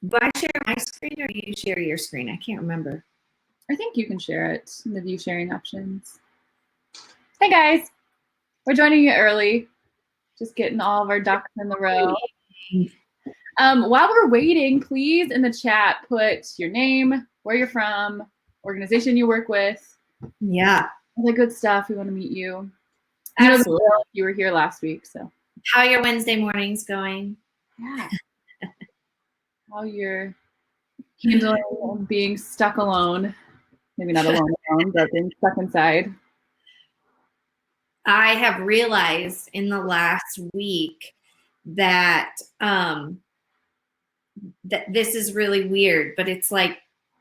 Do I share my screen or do you share your screen? I can't remember. I think you can share it in the view sharing options. Hey guys, we're joining you early. Just getting all of our ducks in the row. While we're waiting, please in the chat put your name, where you're from, organization you work with. Yeah. All the good stuff. We want to meet you. Absolutely. You were here last week, so. How are your Wednesday mornings going? Yeah. How you're handling being stuck alone. Maybe not alone, but being stuck inside. I have realized in the last week that that this is really weird, but it's like,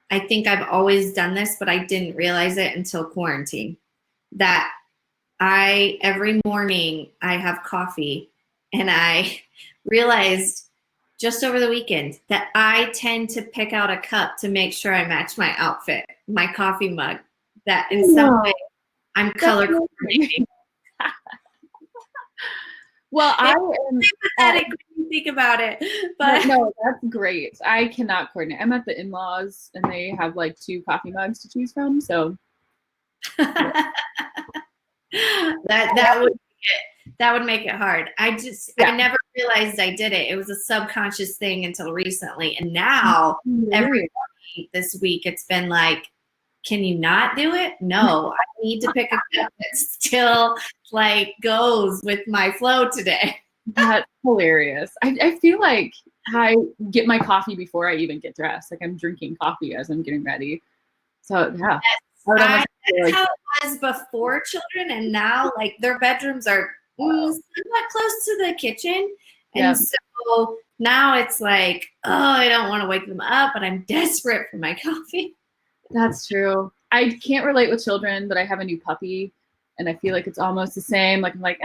I think I've always done this, but I didn't realize it until quarantine. That every morning I have coffee, and I realized just over the weekend that I tend to pick out a cup to make sure I match my outfit, my coffee mug, that in some way I'm color coordinating. Well, I am pathetic when you think about it, but no, that's great. I cannot coordinate. I'm at the in-laws, and they have like 2 coffee mugs to choose from. So that would make it hard. I never realized I did it. It was a subconscious thing until recently, and now every morning this week it's been like, can you not do it? No, I need to pick a cup that still like goes with my flow today. That's hilarious. I feel like I get my coffee before I even get dressed. Like I'm drinking coffee as I'm getting ready. So yeah. That's how it was before children, and now like their bedrooms are somewhat close to the kitchen. And so now it's like, oh, I don't want to wake them up, but I'm desperate for my coffee. That's true. I can't relate with children, but I have a new puppy, and I feel like it's almost the same. Like I'm like,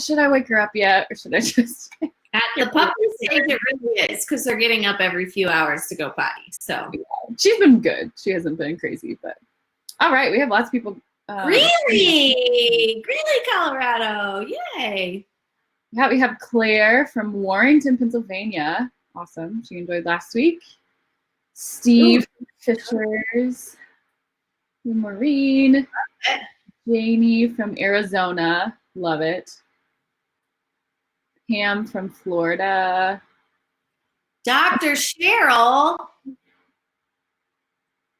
should I wake her up yet, or should I just? At the puppy stage, it really is, because they're getting up every few hours to go potty. So she's been good. She hasn't been crazy, but all right. We have lots of people. Greeley, Colorado! Yay! Yeah, we have Claire from Warrington, Pennsylvania. Awesome. She enjoyed last week. Steve Fishers, Maureen, Jamie from Arizona, love it. Pam from Florida. Dr. Cheryl.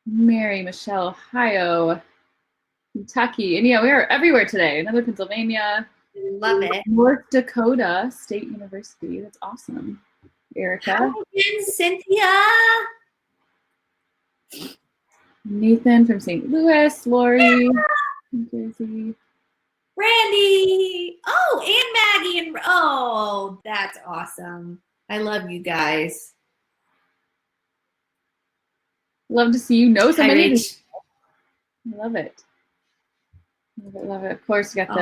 Mary Michelle, Ohio. Kentucky. And yeah, we are everywhere today. Another Pennsylvania. Love it. North Dakota State University. That's awesome. Erica. Hi, Cynthia. Nathan from St. Louis. Lori from Jersey. Randy. Oh, and Maggie. And oh, that's awesome. I love you guys. Love to see you know somebody. Love it. Love it, love it. Of course, we got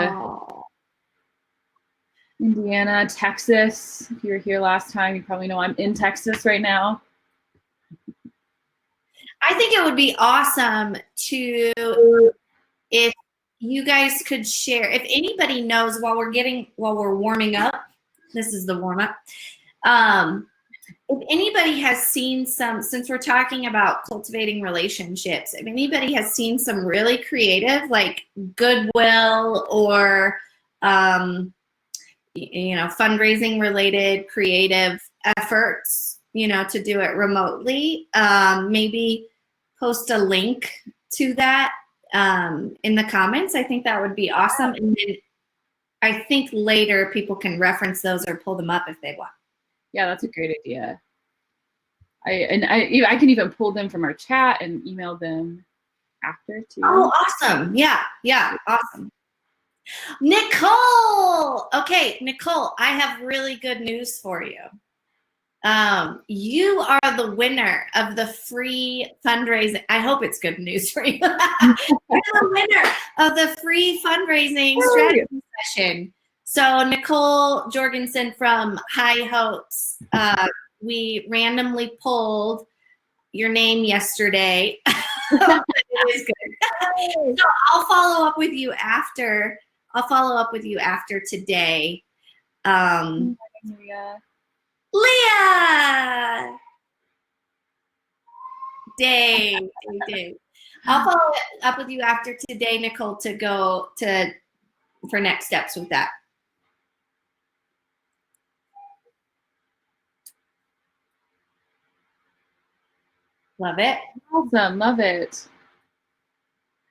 the Indiana, Texas. If you were here last time, you probably know I'm in Texas right now. I think it would be awesome if you guys could share, if anybody knows while we're warming up, this is the warm up. If anybody has seen since we're talking about cultivating relationships, if anybody has seen some really creative, like Goodwill or, fundraising related creative efforts, to do it remotely, maybe post a link to that in the comments. I think that would be awesome. And then I think later people can reference those or pull them up if they want. Yeah, that's a great idea. I can even pull them from our chat and email them after too. Oh, awesome. Yeah, awesome. Nicole. Okay, Nicole, I have really good news for you. You are the winner of the free fundraising. I hope it's good news for you. You're the winner of the free fundraising strategy session. So Nicole Jorgensen from High Hopes, we randomly pulled your name yesterday. It is good. So I'll follow up with you after. Today. Leah. Day. I'll follow up with you after today, Nicole, to go for next steps with that. Love it. Awesome. Love it.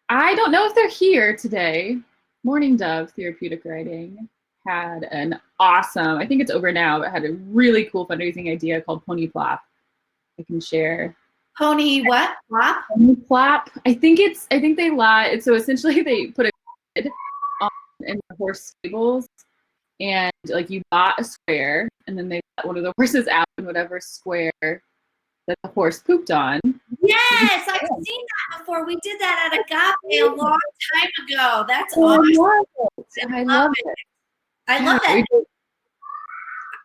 I don't know if they're here today. Morning Dove Therapeutic Writing had an awesome, I think it's over now, but had a really cool fundraising idea called Pony Plop. I can share. Pony what? Plop? Pony Plop. I think they lie. So essentially they put a grid in the horse stables, and like you bought a square, and then they let one of the horses out in whatever square that the horse pooped on. Yes, I've seen that before. We did that at Agape a long time ago. That's awesome. I love it. I love it.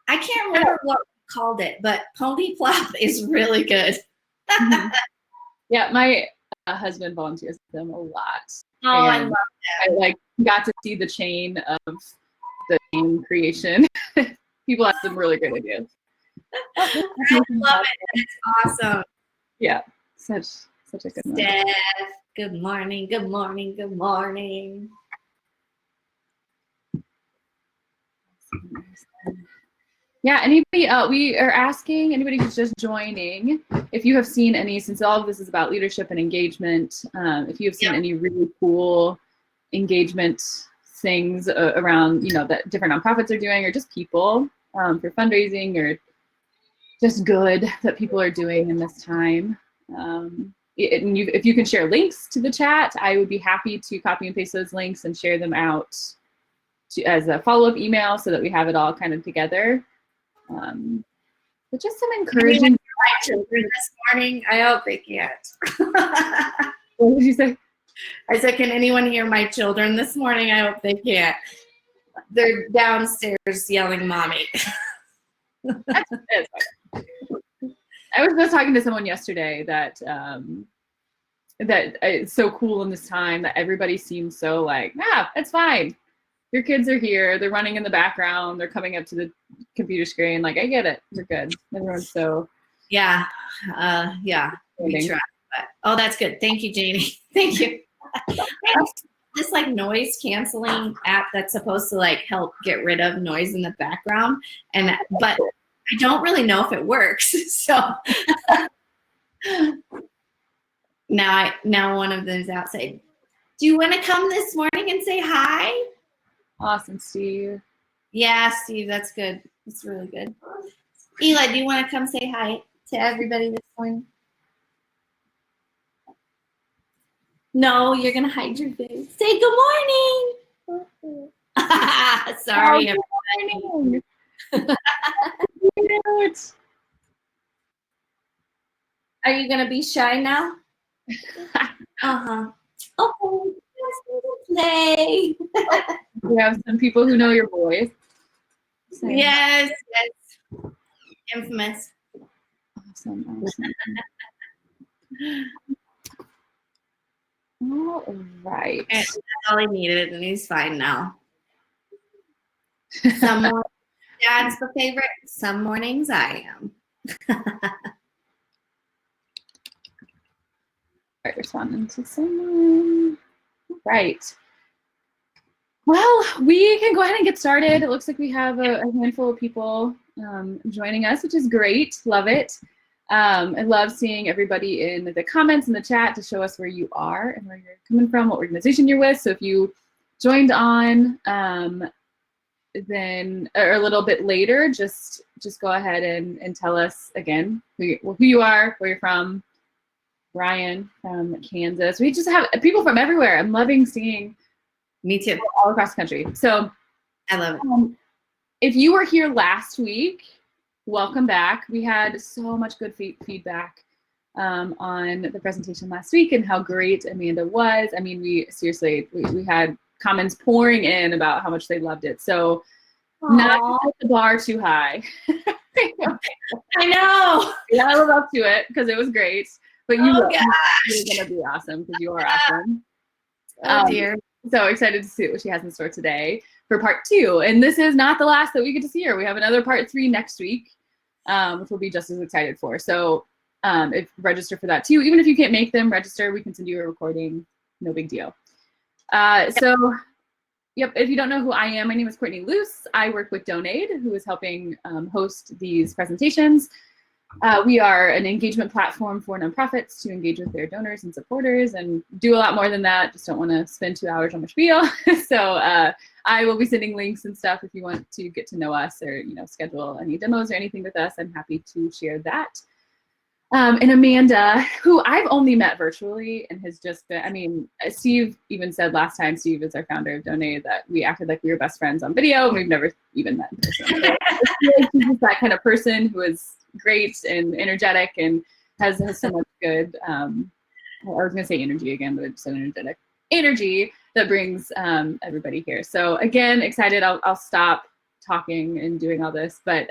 I can't remember what we called it, but Pony Plop is really good. Yeah, my husband volunteers with them a lot. Oh, I love that. I got to see the chain of the game creation. People have some really great ideas. I love it. It's awesome. Yeah, such a good one. Steph, good morning. Yeah, anybody, we are asking anybody who's just joining if you have seen any, since all of this is about leadership and engagement, if you have seen any really cool engagement things around, that different nonprofits are doing, or just people for fundraising, or just good that people are doing in this time. If you can share links to the chat, I would be happy to copy and paste those links and share them out as a follow-up email so that we have it all kind of together. But just some encouraging. My children this morning, I hope they can't. What did you say? I said, can anyone hear my children this morning? I hope they can't. They're downstairs yelling, "Mommy." I was just talking to someone yesterday that it's so cool in this time that everybody seems so like, it's fine. Your kids are here. They're running in the background. They're coming up to the computer screen. Like, I get it. We're good. Everyone's so. Yeah. We try. Oh, that's good. Thank you, Janie. Thank you. This noise canceling app that's supposed to help get rid of noise in the background, but I don't really know if it works. So now one of them's outside. Do you want to come this morning and say hi? Awesome, Steve. Yeah, Steve, that's good. That's really good. Eli, do you want to come say hi to everybody this morning? No, you're going to hide your face. Say good morning. Sorry. Good morning. Are you going to be shy now? Okay. Play. We have some people who know your voice. Yes. Infamous. Awesome. All right. And that's all he needed, and he's fine now. Some mornings Dad's the favorite. Some mornings I am. Right, responding to someone. Right. Well, we can go ahead and get started. It looks like we have a handful of people joining us, which is great. Love it. I love seeing everybody in the comments in the chat to show us where you are and where you're coming from, what organization you're with. So if you joined on then or a little bit later, just go ahead and tell us again who you are, where you're from. Brian from Kansas. We just have people from everywhere. I'm loving seeing. Me too. All across the country. So I love it. If you were here last week, welcome back. We had so much good feedback on the presentation last week and how great Amanda was. I mean, we had comments pouring in about how much they loved it. So not the bar too high. I know. We gotta live up to it because it was great. But you're going to be awesome because you are awesome. Oh, dear. So excited to see what she has in store today for part 2. And this is not the last that we get to see her. We have another part 3 next week, which we'll be just as excited for. So Register for that too. Even if you can't make them, register. We can send you a recording. No big deal. So, yep, if you don't know who I am, my name is Courtney Luce. I work with Donate, who is helping host these presentations. We are an engagement platform for nonprofits to engage with their donors and supporters and do a lot more than that. Just don't want to spend 2 hours on my spiel. So I will be sending links and stuff if you want to get to know us or schedule any demos or anything with us. I'm happy to share that. And Amanda, who I've only met virtually and has just been, I mean, Steve even said last time, Steve is our founder of Donate, that we acted like we were best friends on video and we've never even met in person. So I feel like she's just that kind of person who is great and energetic and has so much good, I was gonna say energy again, but it's an energetic energy that brings everybody here. So again, excited, I'll stop talking and doing all this, but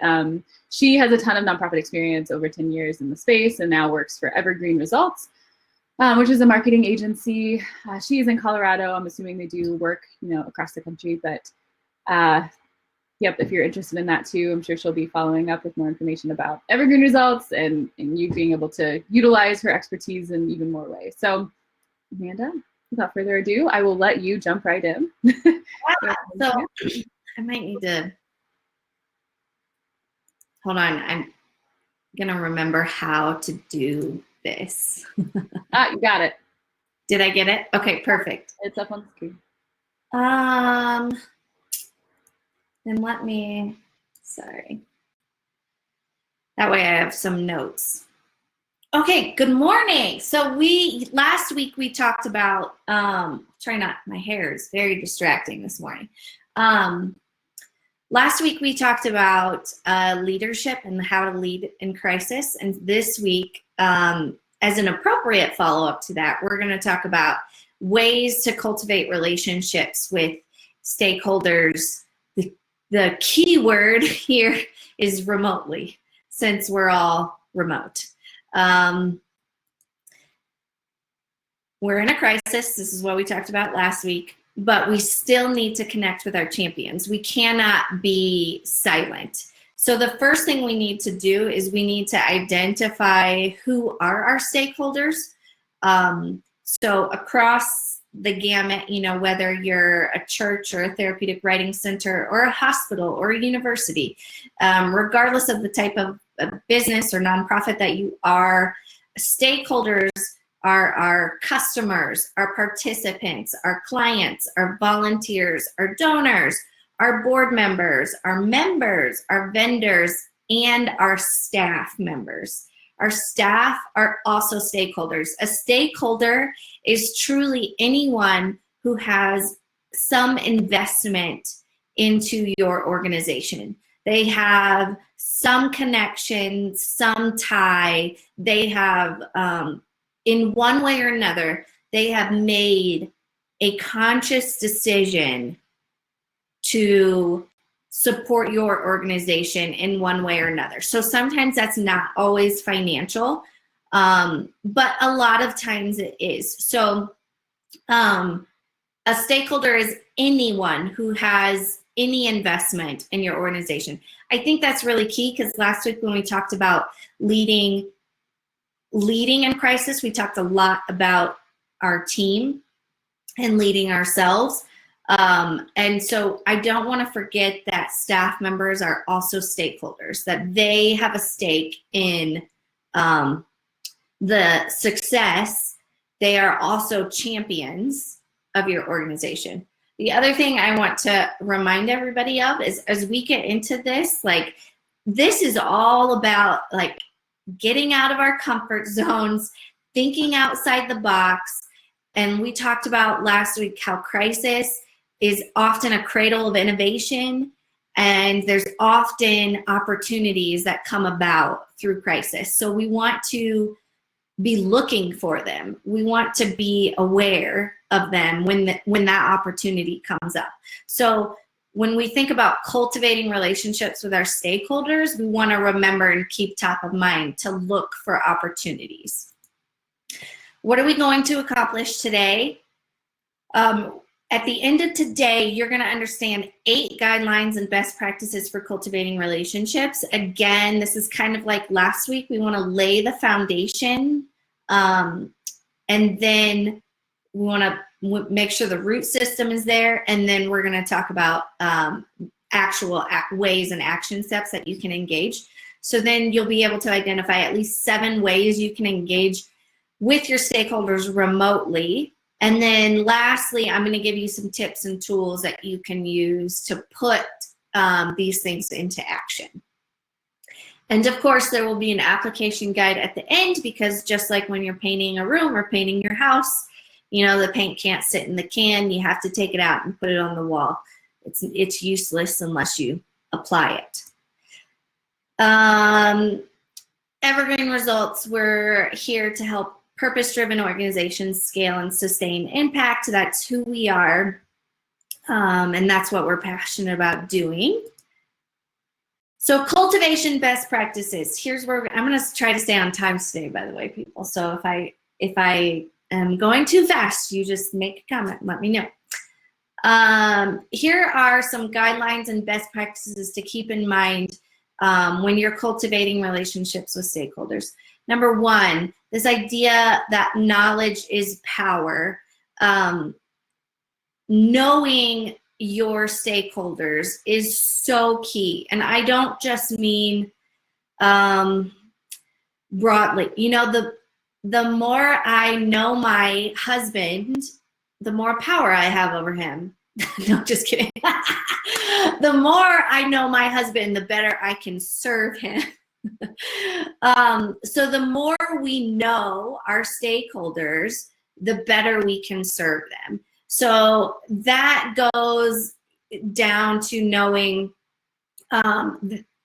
she has a ton of nonprofit experience, over 10 years in the space, and now works for Evergreen Results, which is a marketing agency. She is in Colorado. I'm assuming they do work, across the country, but yep, if you're interested in that too, I'm sure she'll be following up with more information about Evergreen Results and you being able to utilize her expertise in even more ways. So Amanda, without further ado, I will let you jump right in. So I might need to, hold on, I'm gonna remember how to do this. You got it. Did I get it? Okay, perfect. It's up on the screen. Then let me, sorry. That way I have some notes. Okay, good morning. So last week we talked about, my hair is very distracting this morning. Last week we talked about leadership and how to lead in crisis. And this week, as an appropriate follow-up to that, we're gonna talk about ways to cultivate relationships with stakeholders. The key word here is remotely, since we're all remote. We're in a crisis. This is what we talked about last week, but we still need to connect with our champions. We cannot be silent. So the first thing we need to do is we need to identify who are our stakeholders. So across the gamut, whether you're a church or a therapeutic writing center or a hospital or a university, regardless of the type of business or nonprofit that you are, stakeholders are our customers, our participants, our clients, our volunteers, our donors, our board members, our vendors, and our staff members. Our staff are also stakeholders. A stakeholder is truly anyone who has some investment into your organization. They have some connection, some tie. They have, in one way or another, they have made a conscious decision to support your organization in one way or another. So sometimes that's not always financial, but a lot of times it is. So a stakeholder is anyone who has any investment in your organization. I think that's really key, because last week when we talked about leading in crisis, we talked a lot about our team and leading ourselves. And so I don't want to forget that staff members are also stakeholders, that they have a stake in the success. They are also champions of your organization. The other thing I want to remind everybody of is, as we get into this, this is all about getting out of our comfort zones, thinking outside the box. And we talked about last week how crisis is often a cradle of innovation, and there's often opportunities that come about through crisis. So we want to be looking for them. We want to be aware of them when that opportunity comes up. So when we think about cultivating relationships with our stakeholders, we want to remember and keep top of mind to look for opportunities. What are we going to accomplish today? At the end of today, you're going to understand 8 guidelines and best practices for cultivating relationships. Again, this is kind of like last week. We want to lay the foundation, and then we want to make sure the root system is there, and then we're going to talk about actual ways and action steps that you can engage. So then you'll be able to identify at least 7 ways you can engage with your stakeholders remotely. And then lastly, I'm going to give you some tips and tools that you can use to put these things into action. And of course, there will be an application guide at the end, because just like when you're painting a room or painting your house, you know, the paint can't sit in the can. You have to take it out and put it on the wall. It's useless unless you apply it. Evergreen Results, we're here to help purpose-driven organizations scale and sustain impact. That's who we are, and that's what we're passionate about doing. So cultivation best practices. Here's where I'm going to try to stay on time today, by the way, people. So if I am going too fast, you just make a comment and let me know. Here are some guidelines and best practices to keep in mind when you're cultivating relationships with stakeholders. Number 1, this idea that knowledge is power. Knowing your stakeholders is so key. And I don't just mean broadly. You know, the more I know my husband, the more power I have over him. No, just kidding. The more I know my husband, the better I can serve him. So the more we know our stakeholders, the better we can serve them. So that goes down to knowing,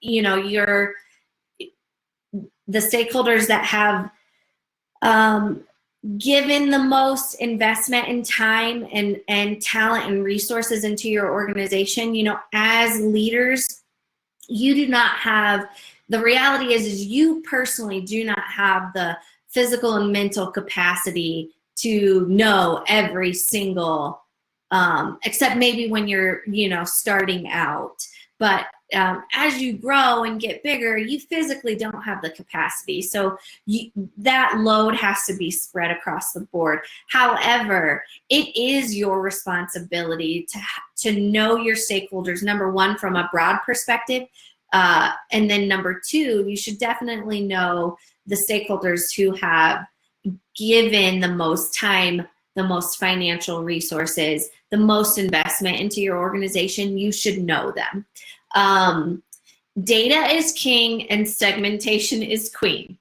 you know, the stakeholders that have given the most investment in time and talent and resources into your organization. You know, as leaders, you do not have, the reality is you personally do not have the physical and mental capacity to know every single, except maybe when you're, you know, starting out. But as you grow and get bigger, you physically don't have the capacity. So that load has to be spread across the board. However, it is your responsibility to know your stakeholders, number 1, from a broad perspective. And then number 2, you should definitely know the stakeholders who have given the most time, the most financial resources, the most investment into your organization. You should know them. Data is king and segmentation is queen.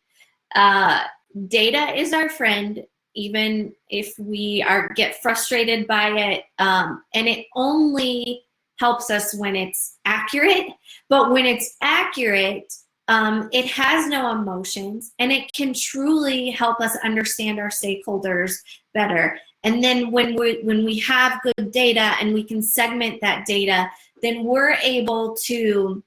Data is our friend, even if we get frustrated by it, and it only helps us when it's accurate. But when it's accurate, it has no emotions, and it can truly help us understand our stakeholders better. And then when we have good data and we can segment that data, then we're able to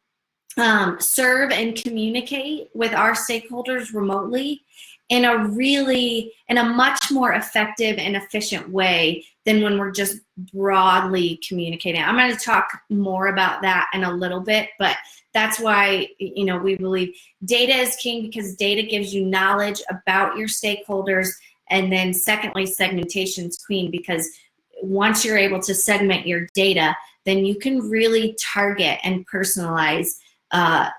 serve and communicate with our stakeholders remotely in a much more effective and efficient way than when we're just broadly communicating. I'm going to talk more about that in a little bit, but that's why, you know, we believe data is king, because data gives you knowledge about your stakeholders. And then secondly, segmentation's queen, because once you're able to segment your data, then you can really target and personalize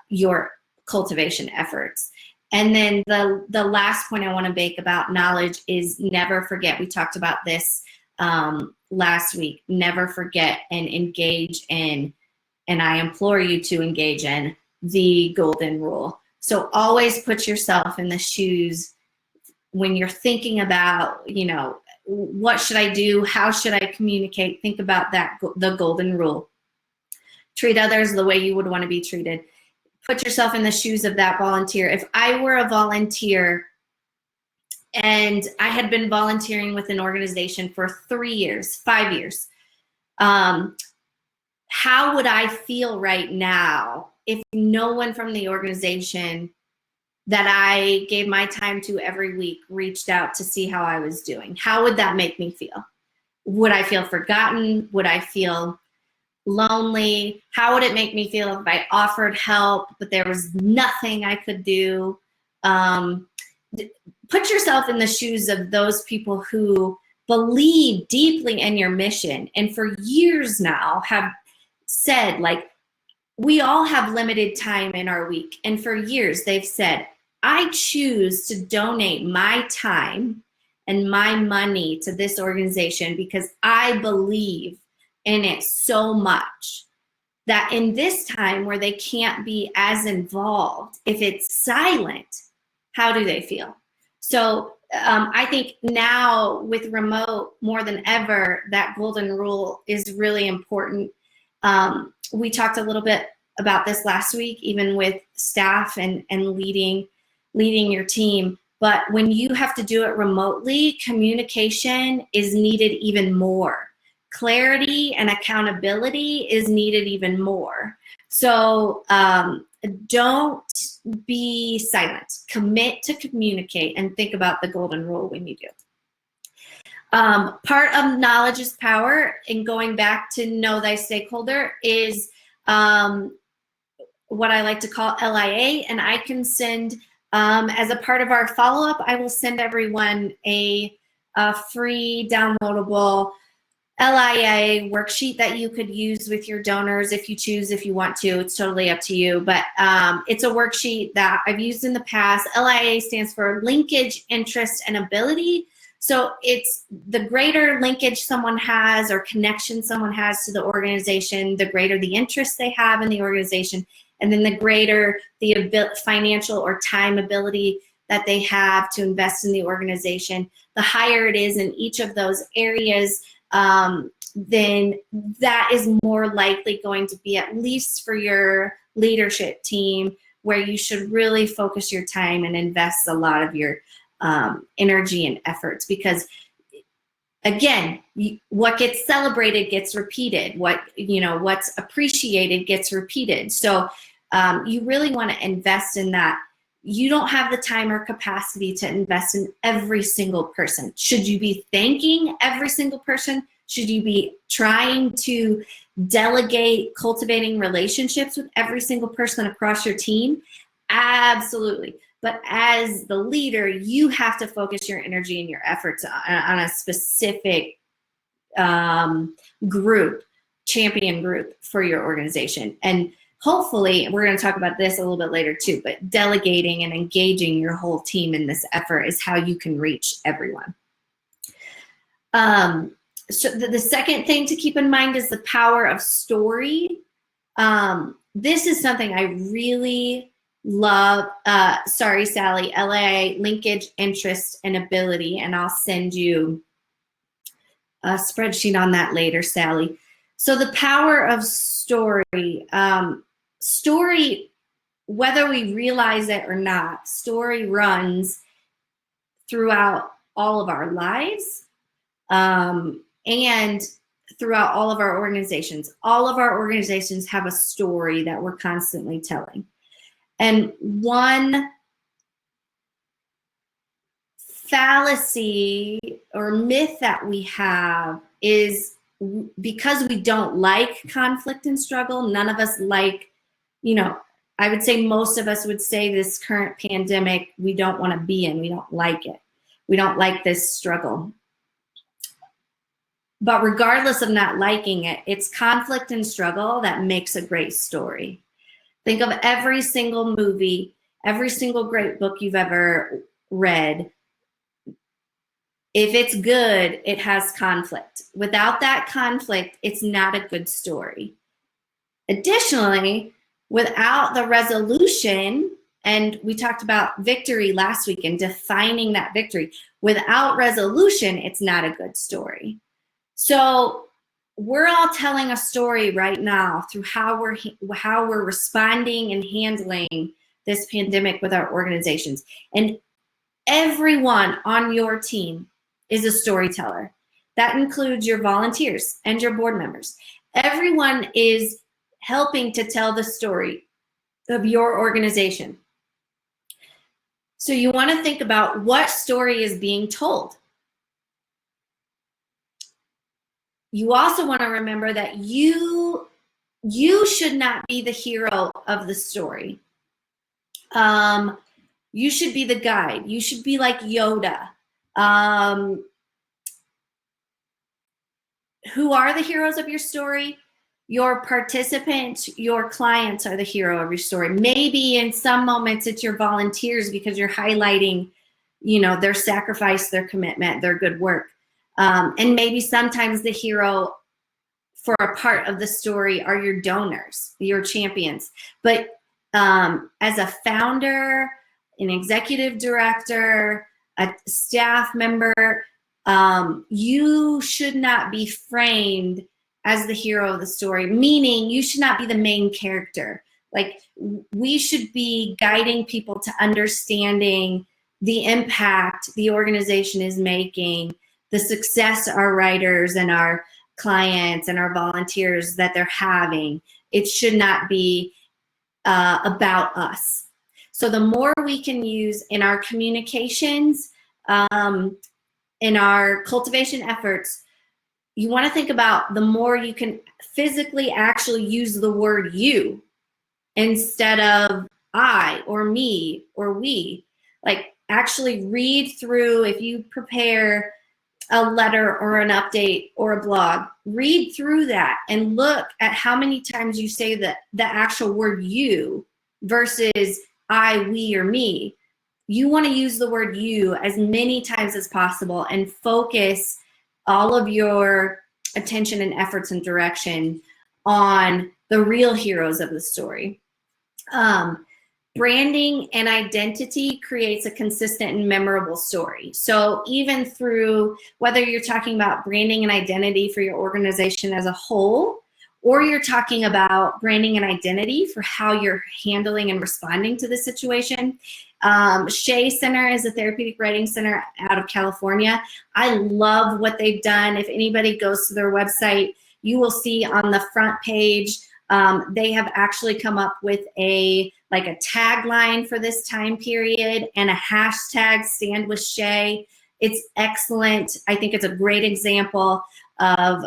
your cultivation efforts. And then the last point I want to make about knowledge is never forget. We talked about this last week. Never forget and engage in, and I implore you to engage in, the golden rule. So always put yourself in the shoes when you're thinking about, you know, what should I do? How should I communicate? Think about that, the golden rule. Treat others the way you would want to be treated. Put yourself in the shoes of that volunteer. If I were a volunteer and I had been volunteering with an organization for 3 years, 5 years, how would I feel right now if no one from the organization that I gave my time to every week reached out to see how I was doing? How would that make me feel? would I feel forgotten? Would I feel lonely? How would it make me feel if I offered help, but there was nothing I could do? Put yourself in the shoes of those people who believe deeply in your mission and for years now have said, like, we all have limited time in our week. And for years they've said, I choose to donate my time and my money to this organization because I believe in it so much that in this time where they can't be as involved, if it's silent, how do they feel? So I think now with remote more than ever, that golden rule is really important. We talked a little bit about this last week, even with staff and leading your team. But when you have to do it remotely, communication is needed even more. Clarity and accountability is needed even more. So don't be silent. Commit to communicate and think about the golden rule when you do. Part of knowledge is power, and going back to know thy stakeholder is what I like to call LIA, and I can send, as a part of our follow-up, I will send everyone a free downloadable LIA worksheet that you could use with your donors if you choose, if you want to. It's totally up to you, but it's a worksheet that I've used in the past. LIA stands for linkage, interest, and ability. So it's the greater linkage someone has or connection someone has to the organization, the greater the interest they have in the organization, and then the greater the financial or time ability that they have to invest in the organization. The higher it is in each of those areas, then that is more likely going to be, at least for your leadership team, where you should really focus your time and invest a lot of your energy and efforts. Because again, what gets celebrated gets repeated. What's appreciated gets repeated. So you really want to invest in that. You don't have the time or capacity to invest in every single person. Should you be thanking every single person? Should you be trying to delegate cultivating relationships with every single person across your team? Absolutely. But as the leader, you have to focus your energy and your efforts on a specific group, champion group for your organization. And hopefully, we're going to talk about this a little bit later too, but delegating and engaging your whole team in this effort is how you can reach everyone. So the second thing to keep in mind is the power of story. This is something I really love. Sorry, Sally, LA, linkage, interest, and ability. And I'll send you a spreadsheet on that later, Sally. So the power of story. Story, whether we realize it or not, story runs throughout all of our lives and throughout all of our organizations. All of our organizations have a story that we're constantly telling. And one fallacy or myth that we have is, because we don't like conflict and struggle, none of us like, I would say most of us would say this current pandemic, we don't want to be in, we don't like it. We don't like this struggle. But regardless of not liking it, it's conflict and struggle that makes a great story. Think of every single movie, every single great book you've ever read. If it's good, it has conflict. Without that conflict, it's not a good story. Additionally, without the resolution, and we talked about victory last week and defining that victory, without resolution, it's not a good story. So we're all telling a story right now through how we're responding and handling this pandemic with our organizations. And everyone on your team is a storyteller. That includes your volunteers and your board members. Everyone is helping to tell the story of your organization. So you want to think about what story is being told. you also want to remember that you should not be the hero of the story. You should be the guide. You should be like Yoda. Who are the heroes of your story? Your participants, your clients are the hero of your story. Maybe in some moments it's your volunteers because you're highlighting, their sacrifice, their commitment, their good work. And maybe sometimes the hero for a part of the story are your donors, your champions. But as a founder, an executive director, a staff member, you should not be framed as the hero of the story, meaning you should not be the main character. Like, we should be guiding people to understanding the impact the organization is making, the success our writers and our clients and our volunteers that they're having. It should not be about us. So the more we can use in our communications, in our cultivation efforts, you want to think about the more you can physically actually use the word you instead of I or me or we. Like, actually read through, if you prepare a letter or an update or a blog, read through that and look at how many times you say the actual word you versus I, we, or me. You want to use the word you as many times as possible and focus all of your attention and efforts and direction on the real heroes of the story. Branding and identity creates a consistent and memorable story. So even through, whether you're talking about branding and identity for your organization as a whole, or you're talking about branding and identity for how you're handling and responding to the situation. Shea Center is a therapeutic writing center out of California. I love what they've done. If anybody goes to their website, you will see on the front page, they have actually come up with a tagline for this time period and a hashtag, Stand with Shea. It's excellent. I think it's a great example of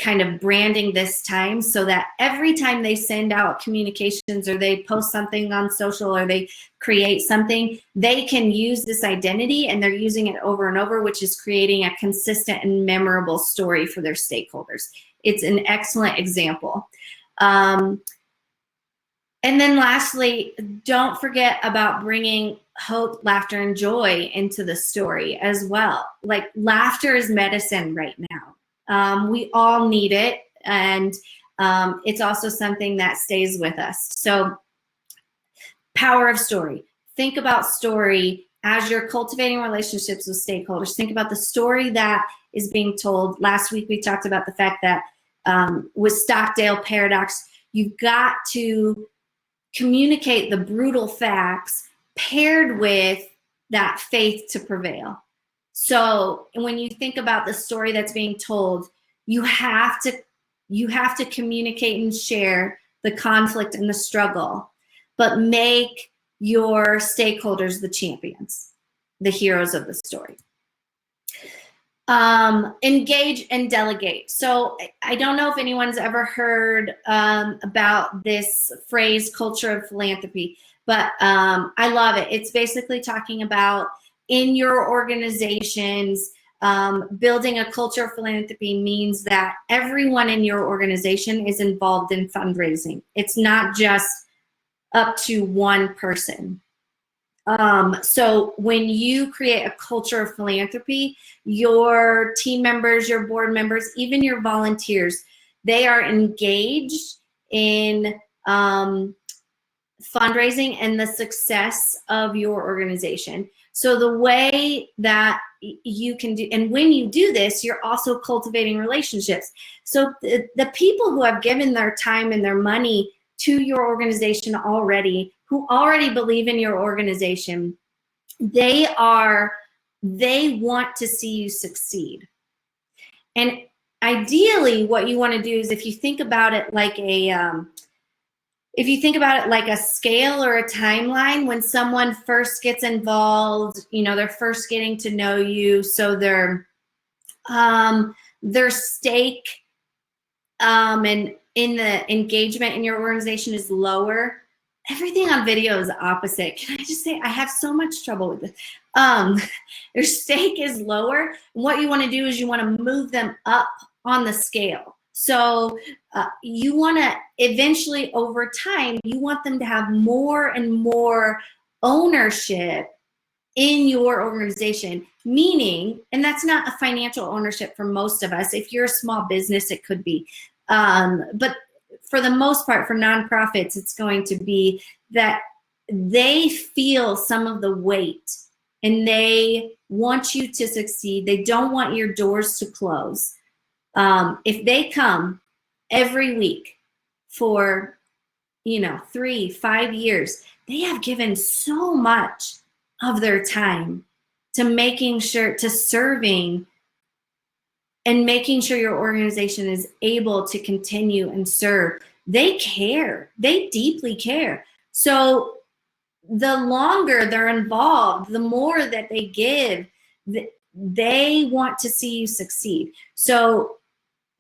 kind of branding this time, so that every time they send out communications or they post something on social or they create something, they can use this identity, and they're using it over and over, which is creating a consistent and memorable story for their stakeholders. It's an excellent example. And then lastly, don't forget about bringing hope, laughter, and joy into the story as well. Like, laughter is medicine right now. We all need it, and it's also something that stays with us. So, power of story. Think about story as you're cultivating relationships with stakeholders. Think about the story that is being told. Last week we talked about the fact that with Stockdale Paradox, you've got to communicate the brutal facts paired with that faith to prevail. So when you think about the story that's being told, you have to communicate and share the conflict and the struggle, but make your stakeholders the champions, the heroes of the story. Engage and delegate. So I don't know if anyone's ever heard about this phrase, culture of philanthropy, but I love it. It's basically talking about in your organizations, building a culture of philanthropy means that everyone in your organization is involved in fundraising. It's not just up to one person. So when you create a culture of philanthropy, your team members, your board members, even your volunteers, they are engaged in fundraising and the success of your organization. So the way that you can do, and when you do this, you're also cultivating relationships. So the people who have given their time and their money to your organization already, who already believe in your organization, they want to see you succeed. And ideally, what you want to do is, if you think about it like a scale or a timeline, when someone first gets involved, they're first getting to know you. So they're their stake and in the engagement in your organization is lower, everything on video is opposite. Can I just say, I have so much trouble with this. Their stake is lower. And what you want to do is you want to move them up on the scale. So you want to eventually, over time, you want them to have more and more ownership in your organization, meaning, and that's not a financial ownership for most of us. If you're a small business, it could be. But for the most part, for nonprofits, it's going to be that they feel some of the weight and they want you to succeed. They don't want your doors to close. If they come every week for 3, 5 years, they have given so much of their time to making sure, to serving and making sure your organization is able to continue and serve. They care. They deeply care. So the longer they're involved, the more that they give, they want to see you succeed. So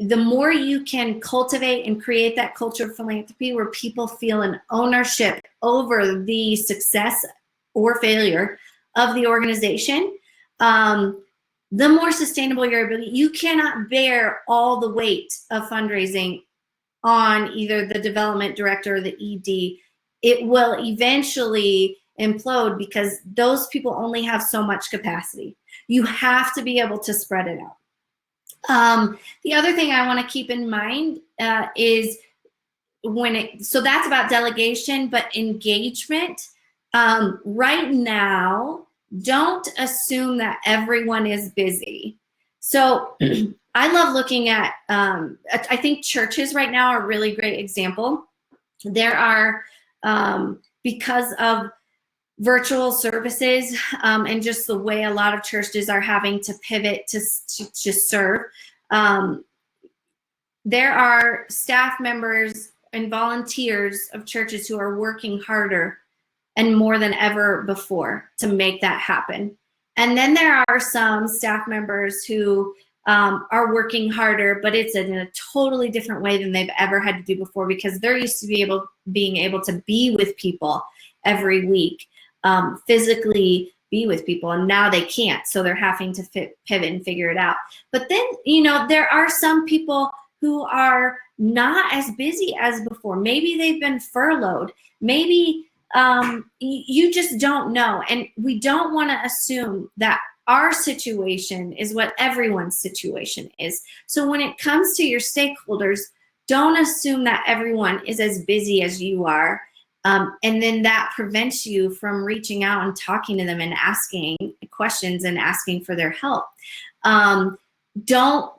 the more you can cultivate and create that culture of philanthropy where people feel an ownership over the success or failure of the organization, the more sustainable your ability. You cannot bear all the weight of fundraising on either the development director or the ED. It will eventually implode because those people only have so much capacity. You have to be able to spread it out. The other thing I want to keep in mind is so that's about delegation, but engagement. Right now, don't assume that everyone is busy. So I love looking at, I think churches right now are a really great example. There are, because of virtual services and just the way a lot of churches are having to pivot to serve, there are staff members and volunteers of churches who are working harder and more than ever before to make that happen. And then there are some staff members who are working harder, but it's in a totally different way than they've ever had to do before, because they're used to being able to be with people every week, physically be with people, and now they can't, so they're having to pivot and figure it out. But then, there are some people who are not as busy as before. Maybe they've been furloughed. Maybe you just don't know. And we don't want to assume that our situation is what everyone's situation is. So when it comes to your stakeholders, don't assume that everyone is as busy as you are. And then that prevents you from reaching out and talking to them and asking questions and asking for their help. Don't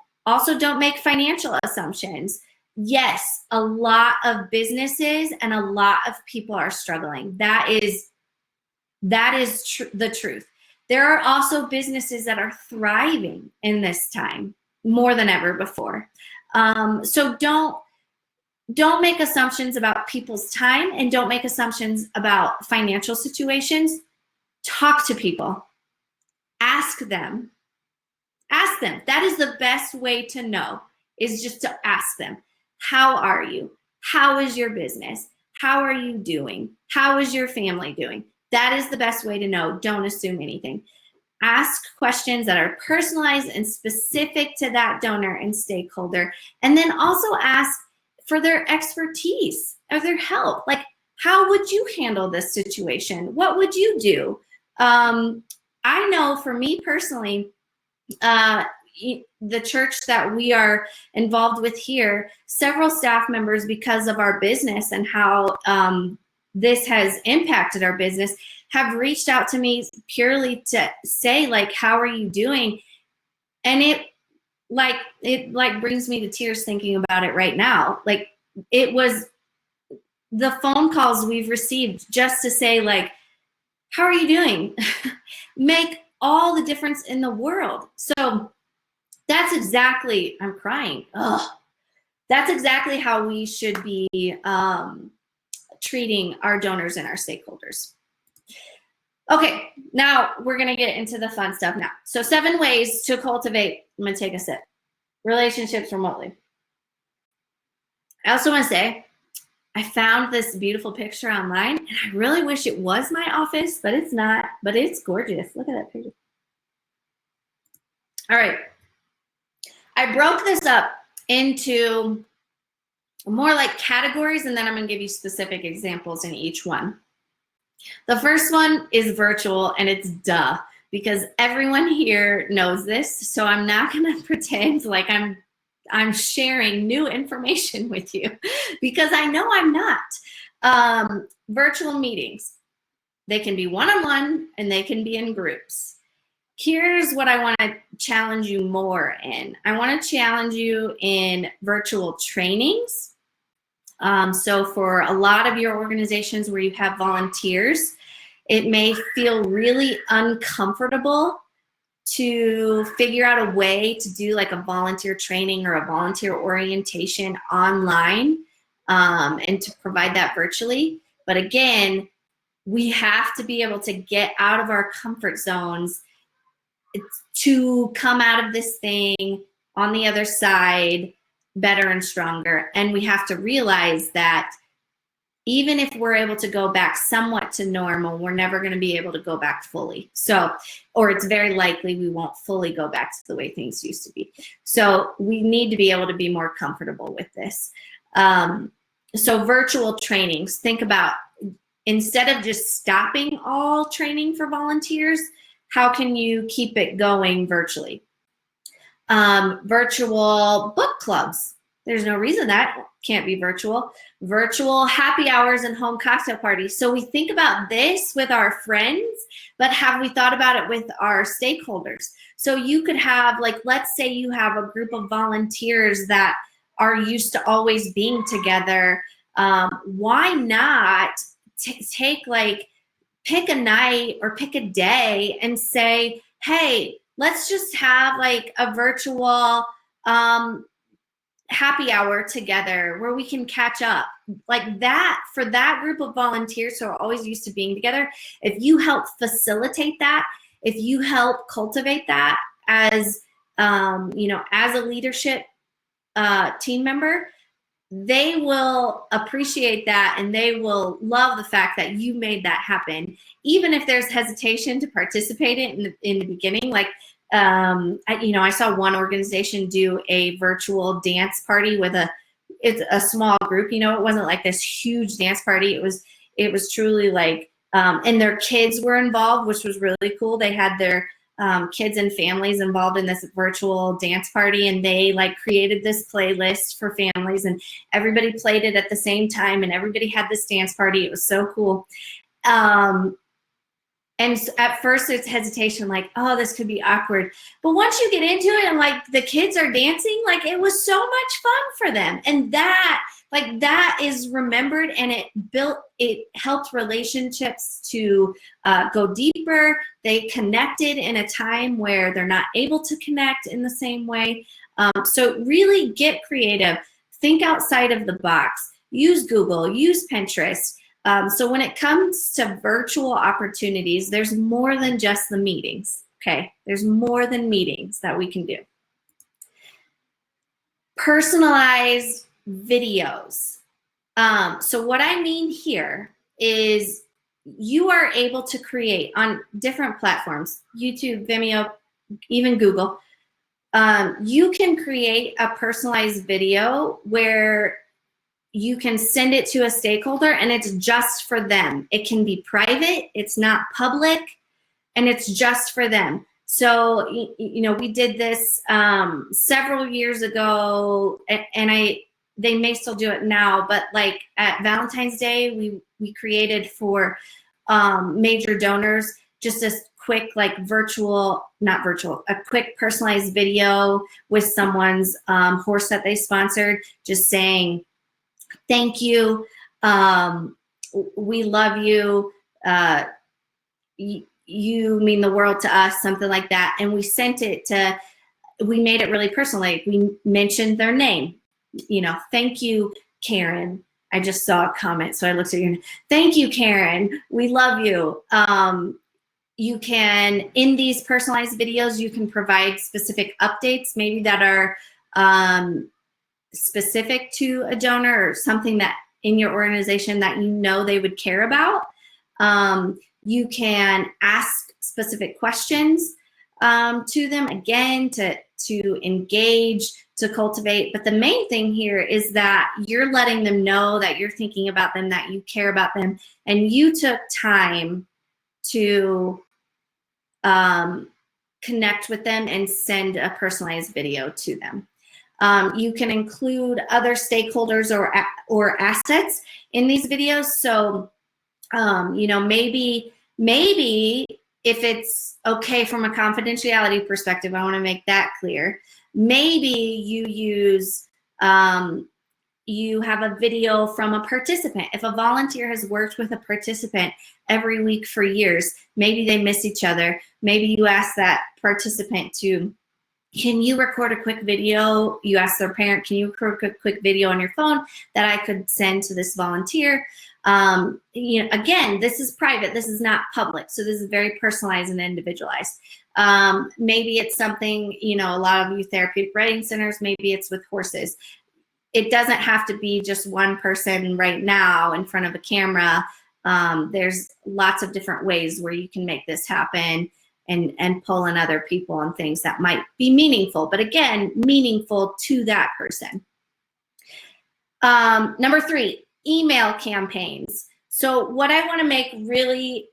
make financial assumptions. Yes, a lot of businesses and a lot of people are struggling. That is the truth. There are also businesses that are thriving in this time more than ever before. So don't make assumptions about people's time, and don't make assumptions about financial situations. Talk to people. Ask them. Ask them. That is the best way to know, is just to ask them. How are you? How is your business? How are you doing? How is your family doing? That is the best way to know. Don't assume anything. Ask questions that are personalized and specific to that donor and stakeholder. And then also ask for their expertise or their help. Like, how would you handle this situation? What would you do? I know for me personally, the church that we are involved with here, several staff members, because of our business and how this has impacted our business, have reached out to me purely to say, like, how are you doing? And it brings me to tears thinking about it right now. Like, it was the phone calls we've received just to say, like, how are you doing? Make all the difference in the world. So that's exactly, I'm crying. Ugh. That's exactly how we should be treating our donors and our stakeholders. Okay, now we're gonna get into the fun stuff now. So 7 ways to cultivate. I'm gonna take a sip. relationships remotely. I also want to say, I found this beautiful picture online, and I really wish it was my office, but it's not, but it's gorgeous. Look at that picture. All right. I broke this up into more like categories, and then I'm going to give you specific examples in each one. The first one is virtual, and it's duh, because everyone here knows this, so I'm not going to pretend like I'm sharing new information with you, because I know I'm not. Virtual meetings, they can be one-on-one and they can be in groups. Here's what I want to challenge you more in. I want to challenge you in virtual trainings. So for a lot of your organizations where you have volunteers, it may feel really uncomfortable to figure out a way to do like a volunteer training or a volunteer orientation online, and to provide that virtually. But again, we have to be able to get out of our comfort zones to come out of this thing on the other side better and stronger. And we have to realize that even if we're able to go back somewhat to normal, we're never going to be able to go back fully. So, or it's very likely we won't fully go back to the way things used to be. So we need to be able to be more comfortable with this. So virtual trainings, think about, instead of just stopping all training for volunteers, how can you keep it going virtually? Virtual book clubs. There's no reason that can't be virtual. Virtual happy hours and home cocktail parties. So we think about this with our friends, but have we thought about it with our stakeholders? So you could have, like, let's say you have a group of volunteers that are used to always being together. Why not take, like, pick a night or pick a day and say, hey, let's just have like a virtual happy hour together where we can catch up. Like that, for that group of volunteers who are always used to being together, if you help facilitate that, if you help cultivate that as, as a leadership team member, they will appreciate that, and they will love the fact that you made that happen, even if there's hesitation to participate in the beginning. Like, I saw one organization do a virtual dance party with it's a small group. It wasn't like this huge dance party. It was truly like, and their kids were involved, which was really cool. They had their kids and families involved in this virtual dance party, and they like created this playlist for families, and everybody played it at the same time, and everybody had this dance party. It was so cool. And at first it's hesitation, like, oh, this could be awkward. But once you get into it and like the kids are dancing, like it was so much fun for them. And that is remembered, and it helped relationships to go deeper. They connected in a time where they're not able to connect in the same way. So really get creative, think outside of the box, use Google, use Pinterest. So when it comes to virtual opportunities, there's more than just the meetings, okay? There's more than meetings that we can do. Personalized videos. So what I mean here is you are able to create on different platforms, YouTube, Vimeo, even Google. You can create a personalized video where you can send it to a stakeholder and it's just for them. It can be private, it's not public, and it's just for them. So, we did this several years ago, and they may still do it now, but like at Valentine's Day, we created for major donors just a quick, like a quick personalized video with someone's horse that they sponsored, just saying, thank you, we love you, you mean the world to us, something like that. And we sent it we made it really personal. Like we mentioned their name, thank you, Karen. I just saw a comment, so I looked at you. Thank you, Karen. We love you. You can, in these personalized videos, you can provide specific updates, maybe that are specific to a donor or something that in your organization that you know they would care about. You can ask specific questions to them, again, to engage, to cultivate. But the main thing here is that you're letting them know that you're thinking about them, that you care about them, and you took time to connect with them and send a personalized video to them. You can include other stakeholders or assets in these videos. So, you know, maybe if it's okay from a confidentiality perspective, I want to make that clear. Maybe you use, you have a video from a participant. If a volunteer has worked with a participant every week for years, maybe they miss each other. Maybe you ask that participant to, can you record a quick video? You ask their parent, can you record a quick video on your phone that I could send to this volunteer? You know, again, this is private. This is not public. So this is very personalized and individualized. Maybe it's something, you know, a lot of you therapeutic writing centers, maybe it's with horses. It doesn't have to be just one person right now in front of a camera. There's lots of different ways where you can make this happen and pull in other people and things that might be meaningful, but again, meaningful to that person. Number 3, email campaigns. So what I want to make really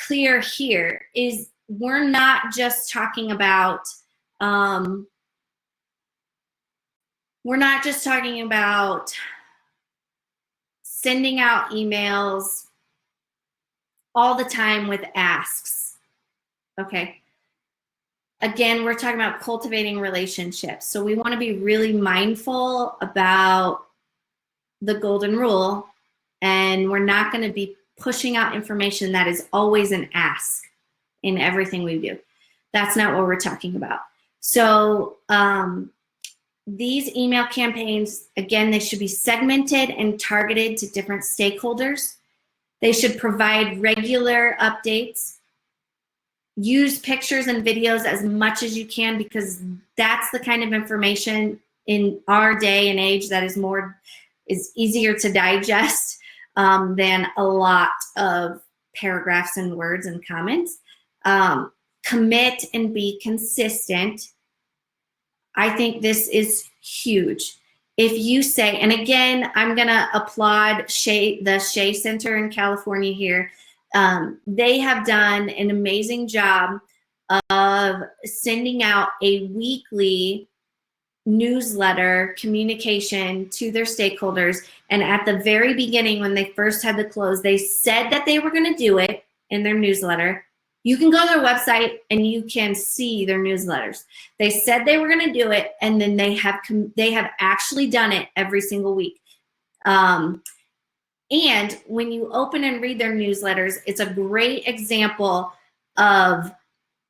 clear here is we're not just talking about sending out emails all the time with asks. Okay. Again, we're talking about cultivating relationships. So we want to be really mindful about the golden rule, and we're not going to be pushing out information that is always an ask in everything we do. That's not what we're talking about. So these email campaigns, again, they should be segmented and targeted to different stakeholders. They should provide regular updates. Use pictures and videos as much as you can, because that's the kind of information in our day and age that is easier to digest than a lot of paragraphs and words and comments. Commit and be consistent. I think this is huge. If you say, and again, I'm going to applaud the Shea Center in California here. They have done an amazing job of sending out a weekly newsletter communication to their stakeholders. And at the very beginning, when they first had the close, they said that they were going to do it in their newsletter. You can go to their website and you can see their newsletters. They said they were going to do it, and then they have actually done it every single week. And when you open and read their newsletters, it's a great example of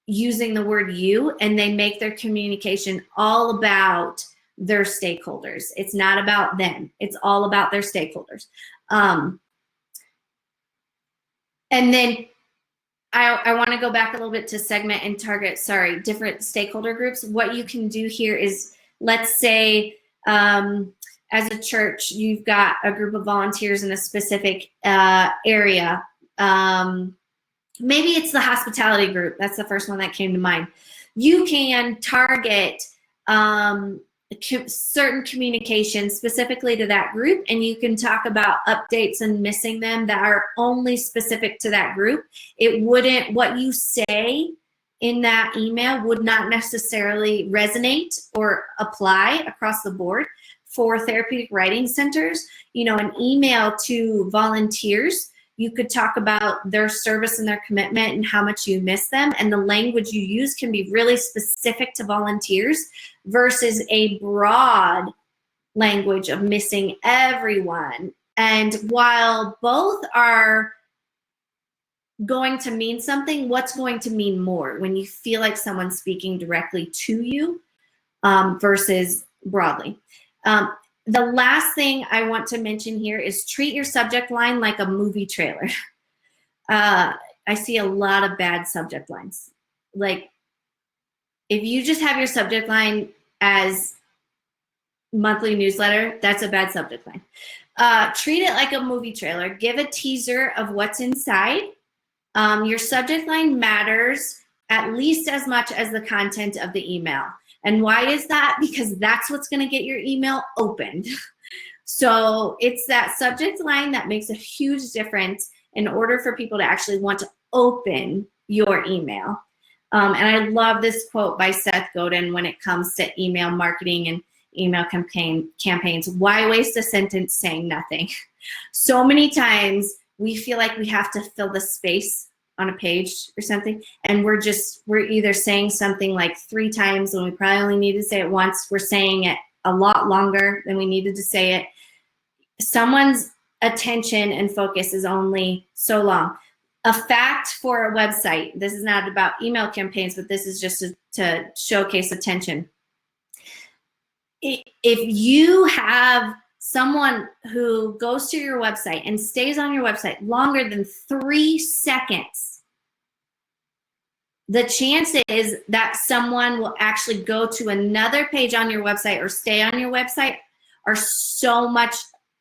using the word you, and they make their communication all about their stakeholders. It's not about them. It's all about their stakeholders. And then I want to go back a little bit to segment and target, different stakeholder groups. What you can do here is, let's say, as a church, you've got a group of volunteers in a specific area. Maybe it's the hospitality group. That's the first one that came to mind. You can target certain communications specifically to that group, and you can talk about updates and missing them that are only specific to that group. What you say in that email would not necessarily resonate or apply across the board. For therapeutic writing centers, you know, an email to volunteers, you could talk about their service and their commitment and how much you miss them. And the language you use can be really specific to volunteers versus a broad language of missing everyone. And while both are going to mean something, what's going to mean more when you feel like someone's speaking directly to you versus broadly? The last thing I want to mention here is treat your subject line like a movie trailer. I see a lot of bad subject lines. Like, if you just have your subject line as monthly newsletter, that's a bad subject line. Treat it like a movie trailer. Give a teaser of what's inside. Your subject line matters at least as much as the content of the email. And why is that? Because that's what's going to get your email opened. So it's that subject line that makes a huge difference in order for people to actually want to open your email. And I love this quote by Seth Godin when it comes to email marketing and email campaigns. Why waste a sentence saying nothing? So many times we feel like we have to fill the space on a page or something, and we're either saying something like 3 times when we probably only need to say it once. We're saying it a lot longer than we needed to say it. Someone's attention and focus is only so long. A fact for a website, this is not about email campaigns, but this is just to showcase attention. If you have someone who goes to your website and stays on your website longer than 3 seconds, the chance is that someone will actually go to another page on your website or stay on your website are so much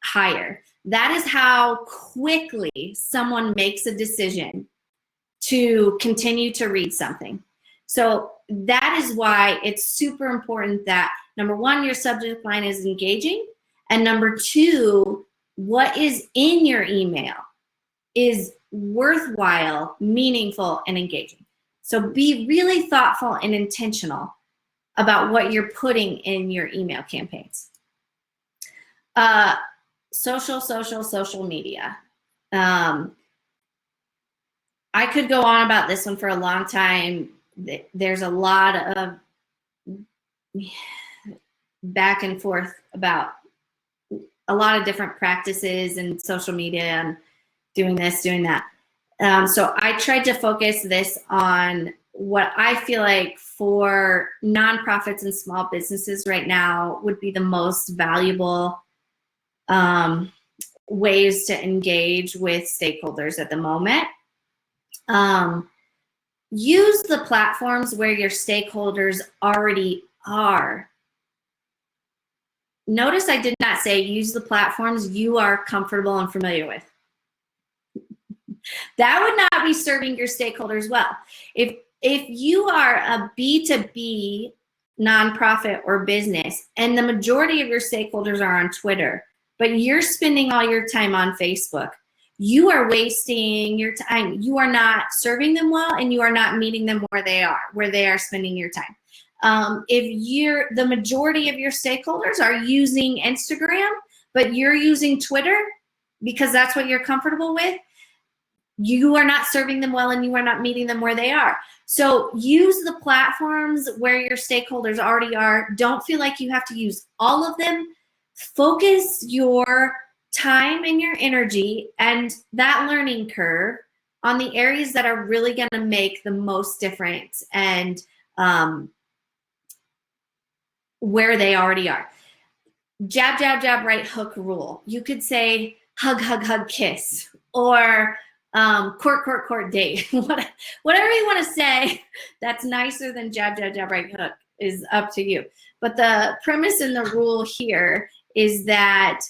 higher. That is how quickly someone makes a decision to continue to read something. So that is why it's super important that, number 1, your subject line is engaging, and number 2, what is in your email is worthwhile, meaningful, and engaging. So be really thoughtful and intentional about what you're putting in your email campaigns. Social media. I could go on about this one for a long time. There's a lot of back and forth about a lot of different practices in social media and doing this, doing that. So I tried to focus this on what I feel like for nonprofits and small businesses right now would be the most valuable ways to engage with stakeholders at the moment. Use the platforms where your stakeholders already are. Notice I did not say use the platforms you are comfortable and familiar with. That would not be serving your stakeholders well. If you are a B2B nonprofit or business and the majority of your stakeholders are on Twitter, but you're spending all your time on Facebook, you are wasting your time. You are not serving them well, and you are not meeting them where they are spending your time. If the majority of your stakeholders are using Instagram, but you're using Twitter because that's what you're comfortable with, you are not serving them well and you are not meeting them where they are. So use the platforms where your stakeholders already are. Don't feel like you have to use all of them. Focus your time and your energy and that learning curve on the areas that are really going to make the most difference and where they already are. Jab, jab, jab, right hook rule. You could say hug, hug, hug, kiss, or court, court, court, date. Whatever you want to say that's nicer than jab, jab, jab, right hook is up to you. But the premise and the rule here is that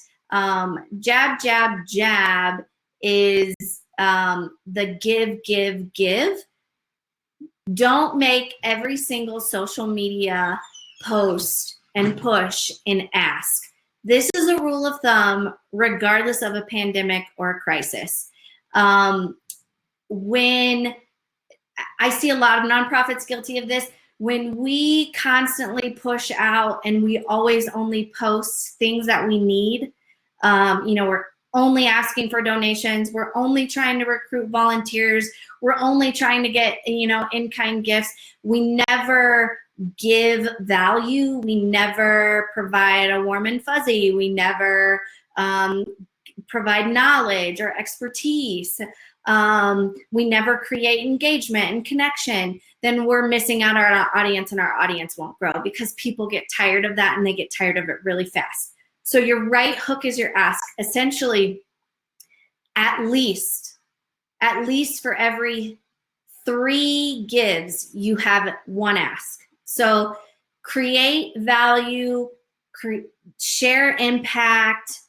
jab, jab, jab is the give, give, give. Don't make every single social media post and push and ask. This is a rule of thumb regardless of a pandemic or a crisis. When I see a lot of nonprofits guilty of this, when we constantly push out and we always only post things that we need, we're only asking for donations, we're only trying to recruit volunteers, we're only trying to get, in-kind gifts. We never give value, we never provide a warm and fuzzy, we never provide knowledge or expertise. We never create engagement and connection, then we're missing out on our audience, and our audience won't grow because people get tired of that and they get tired of it really fast. So your right hook is your ask. Essentially, at least for every 3 gives, you have 1 ask. So create value, share impact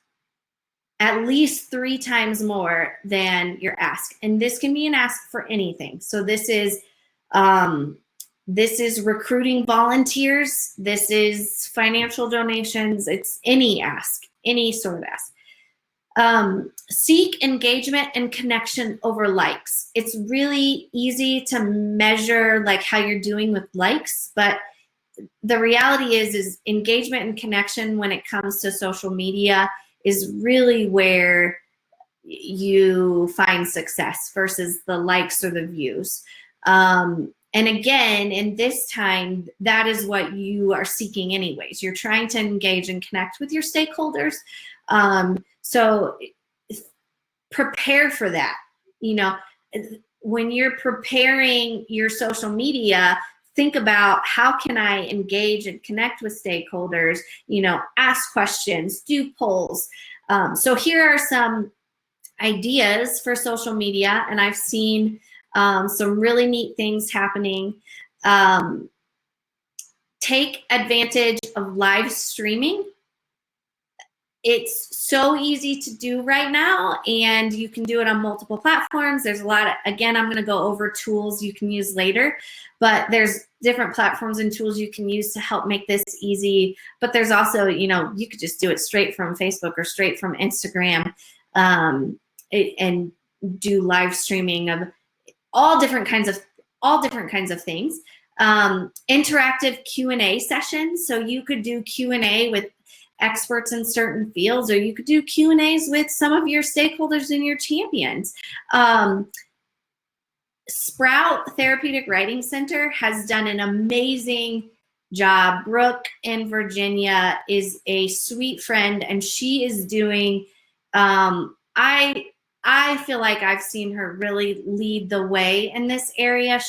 at least 3 times more than your ask. And this can be an ask for anything. So this is recruiting volunteers. This is financial donations. It's any ask, any sort of ask. Seek engagement and connection over likes. It's really easy to measure like how you're doing with likes, but the reality is engagement and connection when it comes to social media is really where you find success versus the likes or the views. And again, in this time, that is what you are seeking anyways. You're trying to engage and connect with your stakeholders. So prepare for that. You know, when you're preparing your social media, think about how can I engage and connect with stakeholders, you know, ask questions, do polls. So here are some ideas for social media, and I've seen some really neat things happening. Take advantage of live streaming. It's so easy to do right now, and you can do it on multiple platforms. There's a lot of, again, I'm going to go over tools you can use later, but there's different platforms and tools you can use to help make this easy. But there's also, you know, you could just do it straight from Facebook or straight from Instagram, and do live streaming of all different kinds of things. Interactive Q&A sessions. So you could do Q&A with experts in certain fields, or you could do Q&As with some of your stakeholders and your champions. Sprout Therapeutic Writing Center has done an amazing job. Brooke in Virginia is a sweet friend, and she is doing, I feel like I've seen her really lead the way in this area.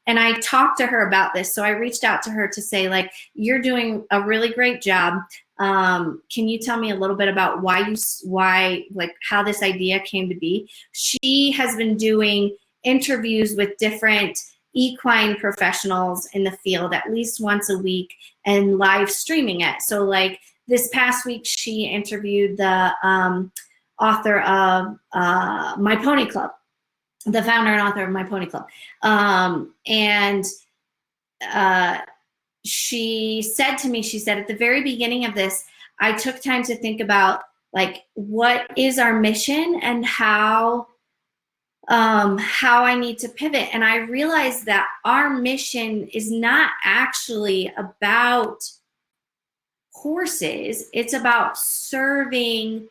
And I talked to her about this. So I reached out to her to say, like, you're doing a really great job. Can you tell me a little bit about how this idea came to be? She has been doing interviews with different equine professionals in the field at least once a week and live streaming it. So like this past week, she interviewed the author of My Pony Club, the founder and author of My Pony Club. She said to me, she said, at the very beginning of this, I took time to think about like, what is our mission and how I need to pivot. And I realized that our mission is not actually about horses. It's about serving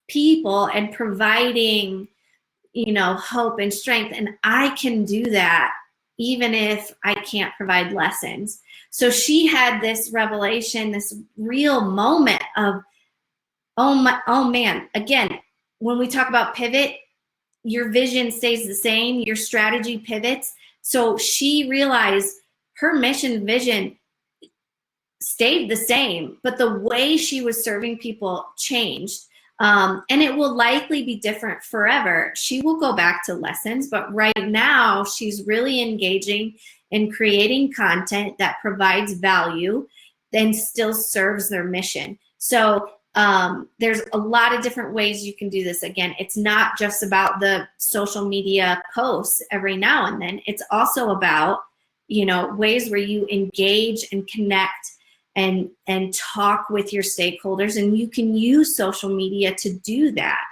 people and providing, you know, hope and strength. And I can do that even if I can't provide lessons. So she had this revelation, this real moment of, oh man, again, when we talk about pivot, your vision stays the same, your strategy pivots. So she realized her mission vision stayed the same, but the way she was serving people changed. And it will likely be different forever. She will go back to lessons, but right now she's really engaging in creating content that provides value and still serves their mission. So there's a lot of different ways you can do this. Again, it's not just about the social media posts every now and then. It's also about, you know, ways where you engage and connect and talk with your stakeholders, and you can use social media to do that.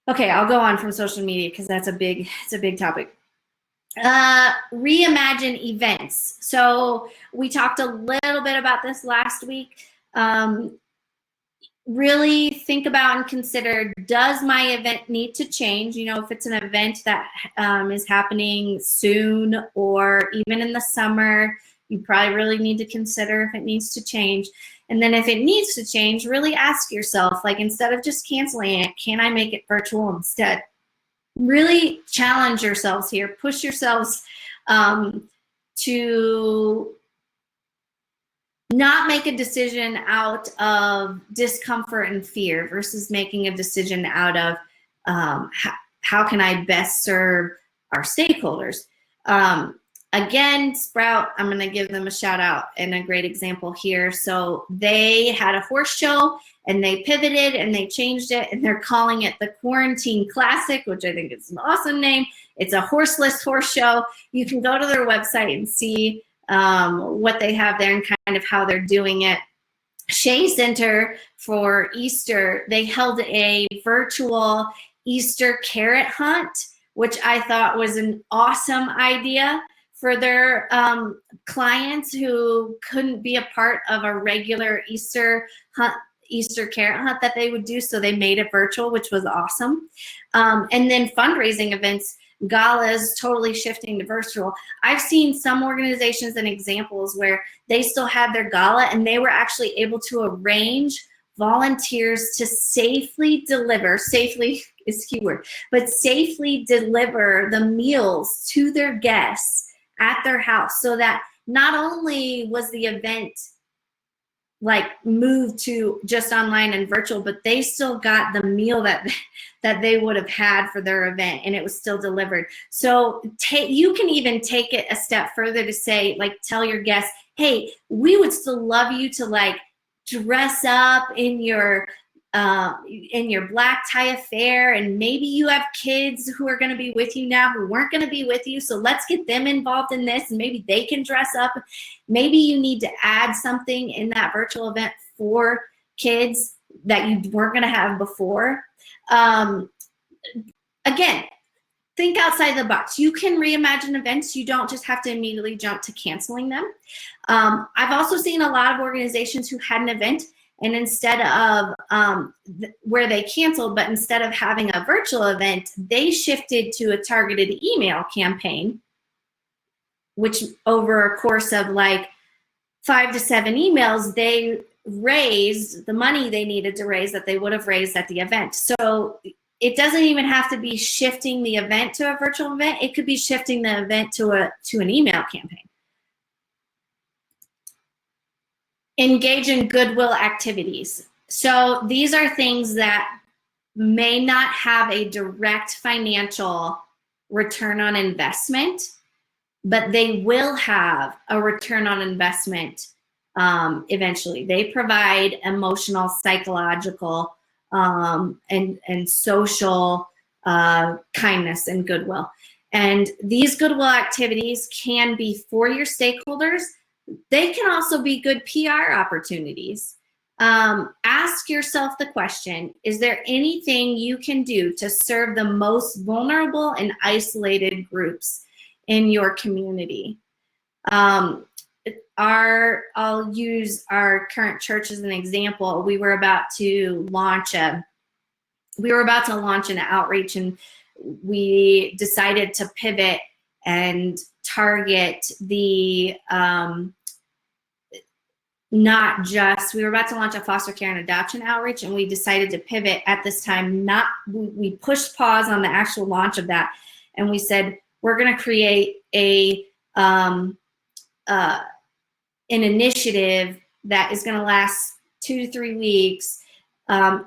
Okay, I'll go on from social media because it's a big topic. Reimagine events. So we talked a little bit about this last week. Really think about and consider, does my event need to change? You know, if it's an event that is happening soon or even in the summer, you probably really need to consider if it needs to change. And then if it needs to change, really ask yourself, like, instead of just canceling it, can I make it virtual instead? Really challenge yourselves here. Push yourselves to not make a decision out of discomfort and fear versus making a decision out of how can I best serve our stakeholders. Again, Sprout, I'm going to give them a shout out and a great example here. So they had a horse show and they pivoted and they changed it, and they're calling it the Quarantine Classic, which I think is an awesome name. It's a horseless horse show. You can go to their website and see what they have there and kind of how they're doing it. Shea Center for Easter, they held a virtual Easter carrot hunt, which I thought was an awesome idea for their clients who couldn't be a part of a regular Easter hunt, Easter carrot hunt that they would do. So they made it virtual, which was awesome. And then fundraising events, galas, totally shifting to virtual. I've seen some organizations and examples where they still had their gala and they were actually able to arrange volunteers to safely deliver, safely is keyword, but safely deliver the meals to their guests at their house, so that not only was the event like moved to just online and virtual, but they still got the meal that they would have had for their event, and it was still delivered. So you can even take it a step further to say, like, tell your guests, hey, we would still love you to like dress up in your black tie affair, and maybe you have kids who are going to be with you now who weren't going to be with you, so let's get them involved in this, and maybe they can dress up. Maybe you need to add something in that virtual event for kids that you weren't going to have before. Again, think outside the box. You can reimagine events. You don't just have to immediately jump to canceling them. I've also seen a lot of organizations who had an event, and instead of where they canceled, but instead of having a virtual event, they shifted to a targeted email campaign, which over a course of like 5 to 7 emails, they raised the money they needed to raise that they would have raised at the event. So it doesn't even have to be shifting the event to a virtual event. It could be shifting the event to an email campaign. Engage in goodwill activities. So these are things that may not have a direct financial return on investment, but they will have a return on investment eventually. They provide emotional, psychological, and social kindness and goodwill. And these goodwill activities can be for your stakeholders. They can also be good PR opportunities. Ask yourself the question, is there anything you can do to serve the most vulnerable and isolated groups in your community? I'll use our current church as an example. We were about to launch an outreach, and we decided to pivot and target the not just, we were about to launch a foster care and adoption outreach, and we decided to pivot at this time. We pushed pause on the actual launch of that, and we said, we're going to create an initiative that is going to last 2 to 3 weeks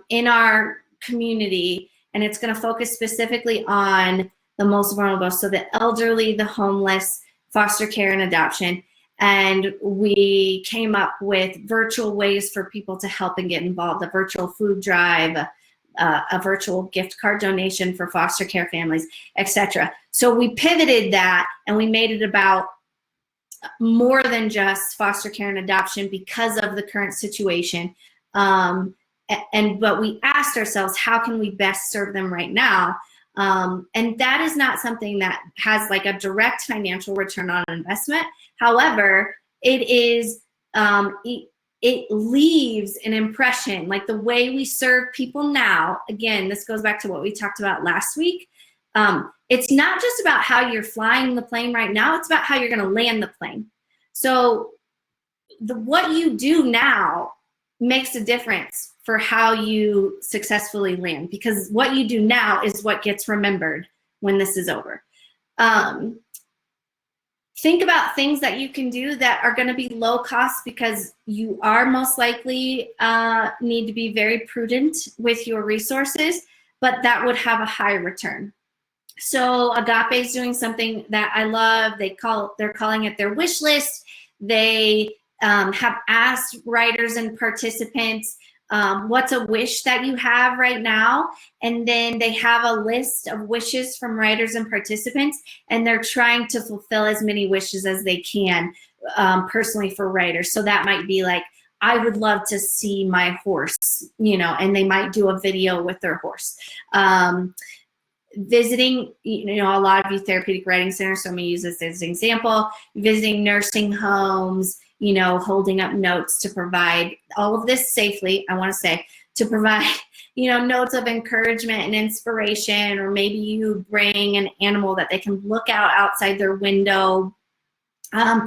in our community, and it's going to focus specifically on the most vulnerable, so the elderly, the homeless, foster care and adoption. And we came up with virtual ways for people to help and get involved, a virtual food drive, a virtual gift card donation for foster care families, etc. So we pivoted that and we made it about more than just foster care and adoption because of the current situation. But we asked ourselves, how can we best serve them right now? And that is not something that has like a direct financial return on investment. However, it is, it leaves an impression, like the way we serve people now. Again, this goes back to what we talked about last week. It's not just about how you're flying the plane right now, it's about how you're gonna land the plane. So what you do now makes a difference for how you successfully land, because what you do now is what gets remembered when this is over. Think about things that you can do that are going to be low cost, because you are most likely need to be very prudent with your resources, but that would have a high return. So Agape is doing something that I love. They're calling it their wish list. They have asked writers and participants, what's a wish that you have right now? And then they have a list of wishes from writers and participants, and they're trying to fulfill as many wishes as they can, personally for writers. So that might be like, I would love to see my horse, you know, and they might do a video with their horse. Visiting, you know, a lot of you therapeutic writing centers, so I'm going to use this as an example, visiting nursing homes, you know, holding up notes to provide all of this safely, I want to say, to provide, you know, notes of encouragement and inspiration, or maybe you bring an animal that they can look out outside their window,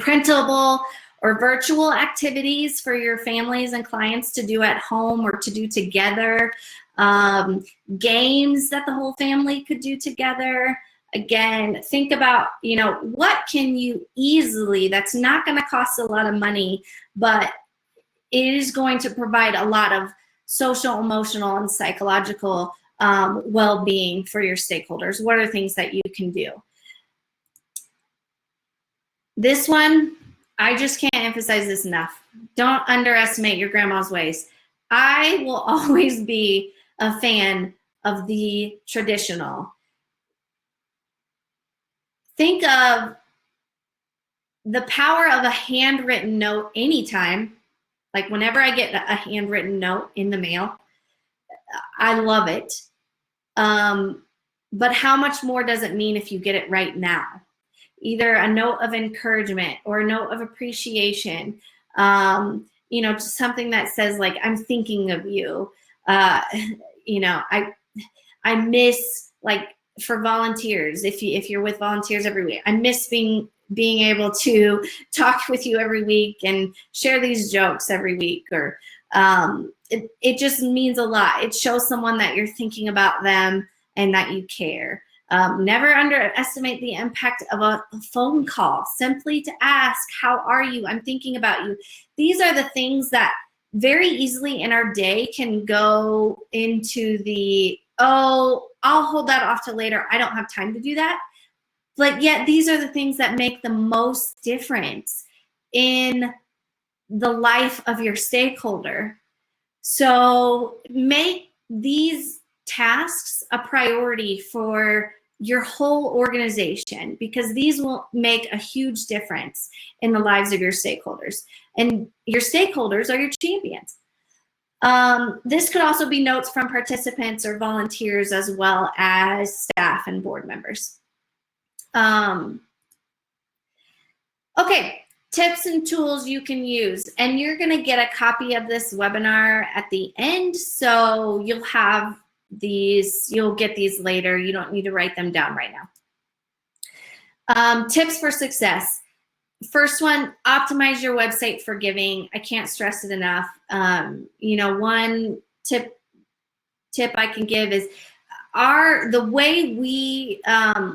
printable or virtual activities for your families and clients to do at home or to do together, games that the whole family could do together. Again, think about, you know, what can you easily, that's not going to cost a lot of money, but it is going to provide a lot of social, emotional, and psychological well-being for your stakeholders. What are things that you can do? This one, I just can't emphasize this enough. Don't underestimate your grandma's ways. I will always be a fan of the traditional. Think of the power of a handwritten note anytime. Like whenever I get a handwritten note in the mail, I love it. But how much more does it mean if you get it right now? Either a note of encouragement or a note of appreciation, you know, just something that says like, I'm thinking of you. You know, I miss, like, for volunteers, if you're with volunteers every week, I miss being able to talk with you every week and share these jokes every week, or it just means a lot. It shows someone that you're thinking about them and that you care. Never underestimate the impact of a phone call, simply to ask, how are you? I'm thinking about you. These are the things that very easily in our day can go into the, oh, I'll hold that off till later. I don't have time to do that. But yet these are the things that make the most difference in the life of your stakeholder. So make these tasks a priority for your whole organization, because these will make a huge difference in the lives of your stakeholders. And your stakeholders are your champions. This could also be notes from participants or volunteers, as well as staff and board members. Okay, tips and tools you can use. And you're going to get a copy of this webinar at the end. So you'll have these, you'll get these later. You don't need to write them down right now. Tips for success. First one, optimize your website for giving. I can't stress it enough. You know, one tip I can give is the way we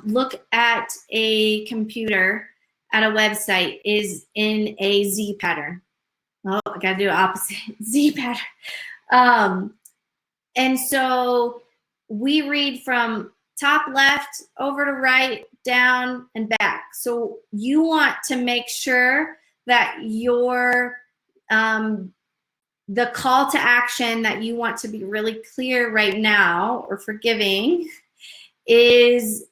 look at a computer at a website is in a Z pattern. Oh, I gotta do opposite, Z pattern. And so we read from top left over to right, down and back. So you want to make sure that your the call to action that you want to be really clear right now, or for giving, is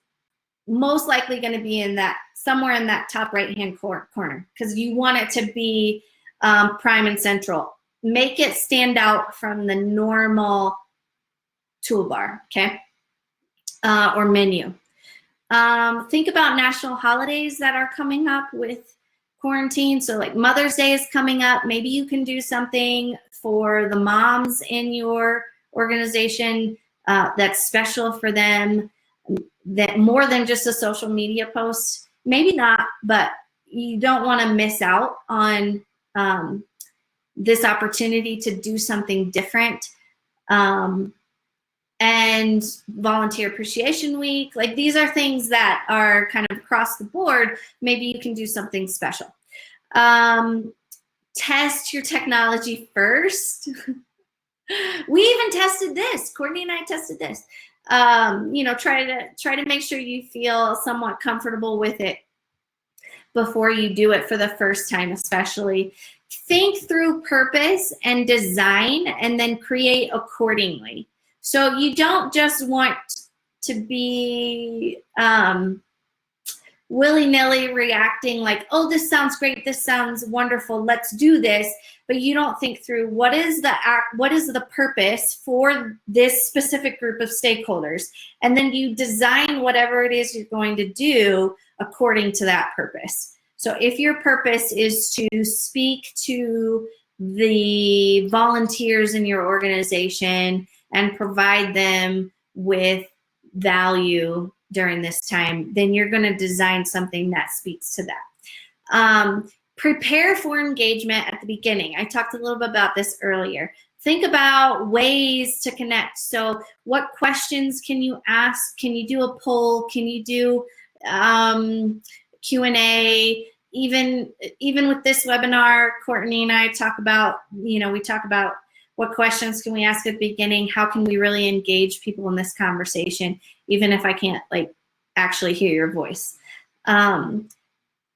most likely going to be in that, somewhere in that top right hand corner, because you want it to be prime and central. Make it stand out from the normal toolbar, okay, or menu. Think about national holidays that are coming up with quarantine. So like Mother's Day is coming up. Maybe you can do something for the moms in your organization that's special for them, that more than just a social media post. Maybe not, but you don't want to miss out on this opportunity to do something different. And Volunteer Appreciation Week, like these are things that are kind of across the board. Maybe you can do something special. Test your technology first. We even tested this. Courtney and I tested this. try to make sure you feel somewhat comfortable with it before you do it for the first time, especially. Think through purpose and design and then create accordingly. So you don't just want to be willy-nilly reacting like, oh, this sounds great, this sounds wonderful, let's do this, but you don't think through what is the purpose for this specific group of stakeholders, and then you design whatever it is you're going to do according to that purpose. So if your purpose is to speak to the volunteers in your organization and provide them with value during this time, then you're going to design something that speaks to that. Prepare for engagement at the beginning. I talked a little bit about this earlier. Think about ways to connect. So what questions can you ask? Can you do a poll? Can you do Q&A? Even with this webinar, Courtney and I talk about, we talk about what questions can we ask at the beginning? How can we really engage people in this conversation, even if I can't actually hear your voice?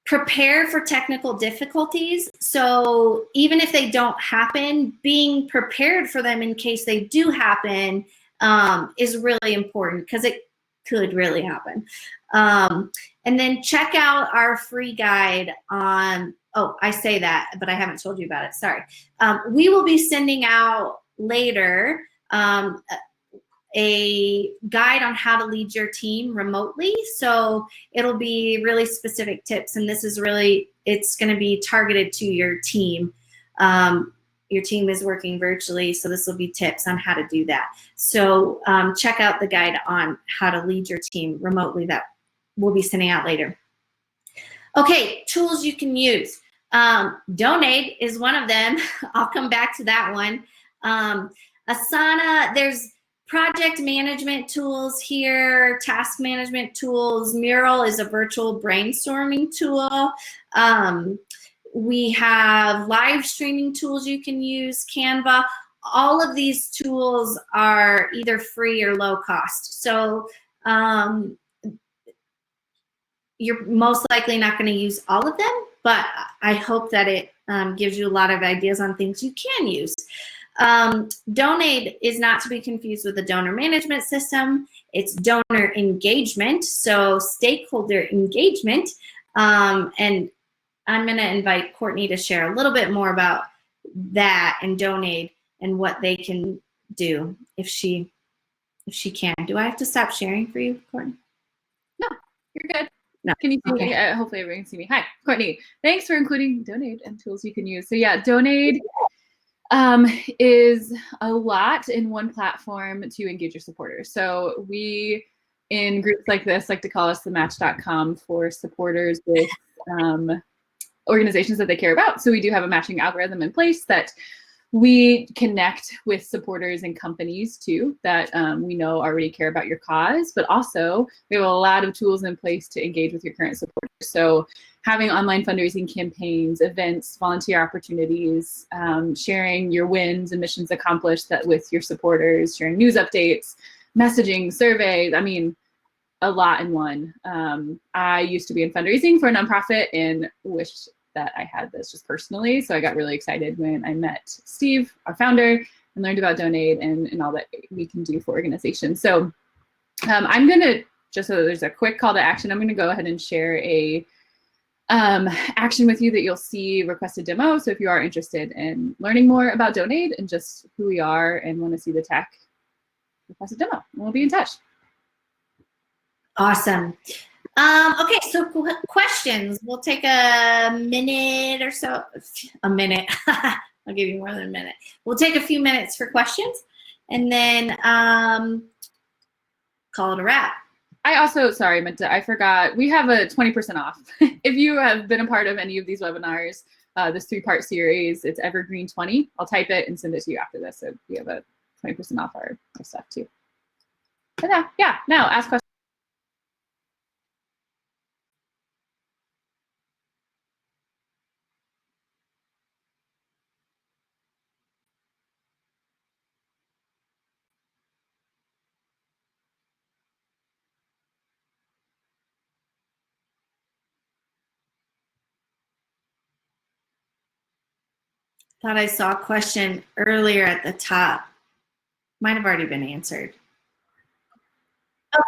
Prepare for technical difficulties. So even if they don't happen, being prepared for them in case they do happen is really important, because it could really happen. And then check out our free guide on, oh, I say that, but I haven't told you about it, sorry. We will be sending out later a guide on how to lead your team remotely. So it'll be really specific tips, and this is really, it's going to be targeted to your team. Your team is working virtually, so this will be tips on how to do that. So check out the guide on how to lead your team remotely that we'll be sending out later. Okay, tools you can use. Donate is one of them. I'll come back to that one. Asana, there's project management tools here, task management tools. Mural is a virtual brainstorming tool. We have live streaming tools you can use, Canva. All of these tools are either free or low cost. So you're most likely not going to use all of them, but I hope that it gives you a lot of ideas on things you can use. Donate is not to be confused with the donor management system. It's donor engagement, so stakeholder engagement. And I'm going to invite Courtney to share a little bit more about that and Donate and what they can do if she can. Do I have to stop sharing for you, Courtney? No, you're good. No. Can you see Okay. me? Hopefully everyone can see me. Hi, Courtney. Thanks for including Donate and tools you can use. So yeah, Donate is a lot in one platform to engage your supporters. So we, in groups like this, like to call us the match.com for supporters with organizations that they care about. So we do have a matching algorithm in place that we connect with supporters and companies too that we know already care about your cause, but also we have a lot of tools in place to engage with your current supporters. So having online fundraising campaigns, events, volunteer opportunities, sharing your wins and missions accomplished that with your supporters, sharing news updates, messaging, surveys, I mean, a lot in one. I used to be in fundraising for a nonprofit and wished that I had this just personally. So I got really excited when I met Steve, our founder, and learned about Donate and all that we can do for organizations. So I'm gonna, just so that there's a quick call to action, I'm gonna go ahead and share a action with you that you'll see request a demo. So if you are interested in learning more about Donate and just who we are and wanna see the tech, request a demo, and we'll be in touch. Awesome. Okay, so questions. We'll take a minute or so. A minute. I'll give you more than a minute. We'll take a few minutes for questions, and then call it a wrap. I also, sorry, I forgot, we have a 20% off. If you have been a part of any of these webinars, this 3-part series, it's Evergreen 20. I'll type it and send it to you after this. So we have a 20% off our stuff too. But yeah, now ask questions. thought I saw a question earlier at the top. Might have already been answered.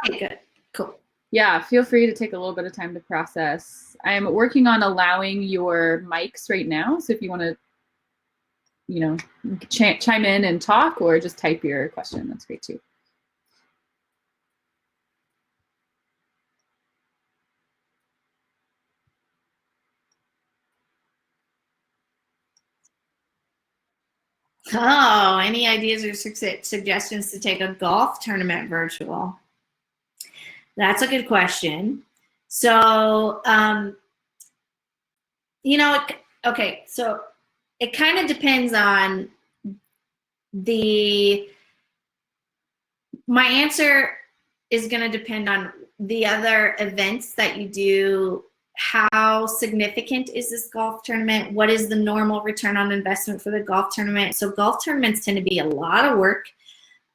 Okay, good. Cool. Yeah, feel free to take a little bit of time to process. I'm working on allowing your mics right now. So if you want to, chime in and talk or just type your question, that's great too. Oh, any ideas or suggestions to take a golf tournament virtual? That's a good question. So, okay, so it kind of depends on my answer is going to depend on the other events that you do. How significant is this golf tournament? What is the normal return on investment for the golf tournament? So golf tournaments tend to be a lot of work.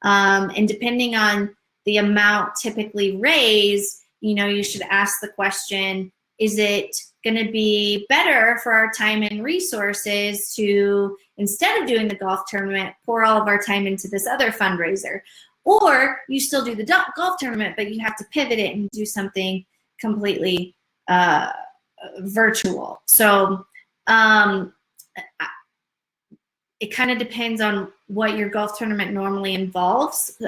And depending on the amount typically raised, you should ask the question, is it going to be better for our time and resources to, instead of doing the golf tournament, pour all of our time into this other fundraiser? Or you still do the golf tournament, but you have to pivot it and do something completely virtual. So it kind of depends on what your golf tournament normally involves.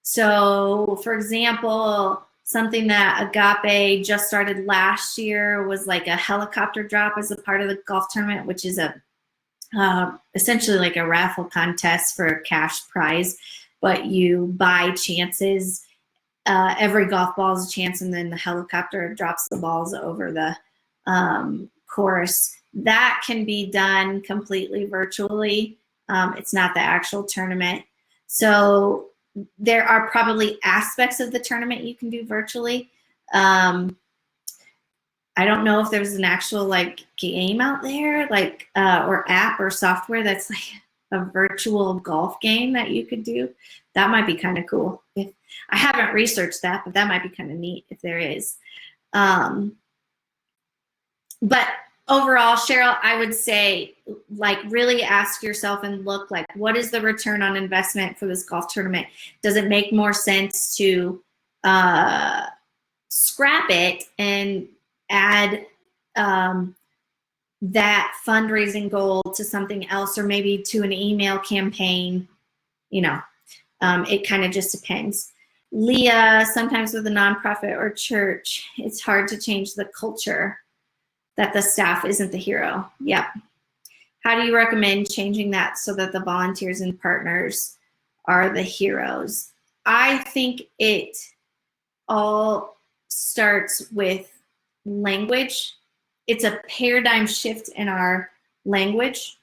So for example, something that Agape just started last year was like a helicopter drop as a part of the golf tournament, which is essentially like a raffle contest for a cash prize, but you buy chances. Every golf ball is a chance, and then the helicopter drops the balls over the course. That can be done completely virtually. It's not the actual tournament. So there are probably aspects of the tournament you can do virtually. I don't know if there's an actual game out there, or app or software that's like a virtual golf game that you could do. That might be kind of cool. If I haven't researched that, but that might be kind of neat if there is. But overall, Cheryl, I would say really ask yourself and look what is the return on investment for this golf tournament? Does it make more sense to scrap it and add that fundraising goal to something else, or maybe to an email campaign? It kind of just depends. Leah, sometimes with a nonprofit or church, it's hard to change the culture that the staff isn't the hero. Yep. How do you recommend changing that so that the volunteers and partners are the heroes? I think it all starts with language. It's a paradigm shift in our language.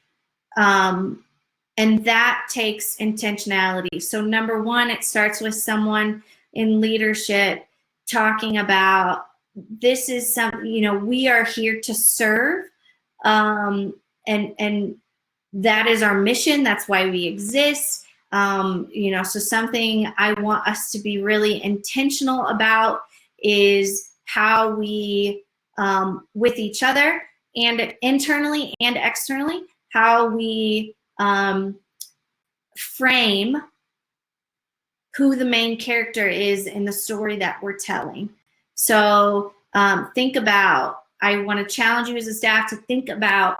And that takes intentionality. So number one, it starts with someone in leadership talking about, this is something, we are here to serve. And that is our mission. That's why we exist. So something I want us to be really intentional about is how we, with each other and internally and externally, how we frame who the main character is in the story that we're telling. So think about, I want to challenge you as a staff to think about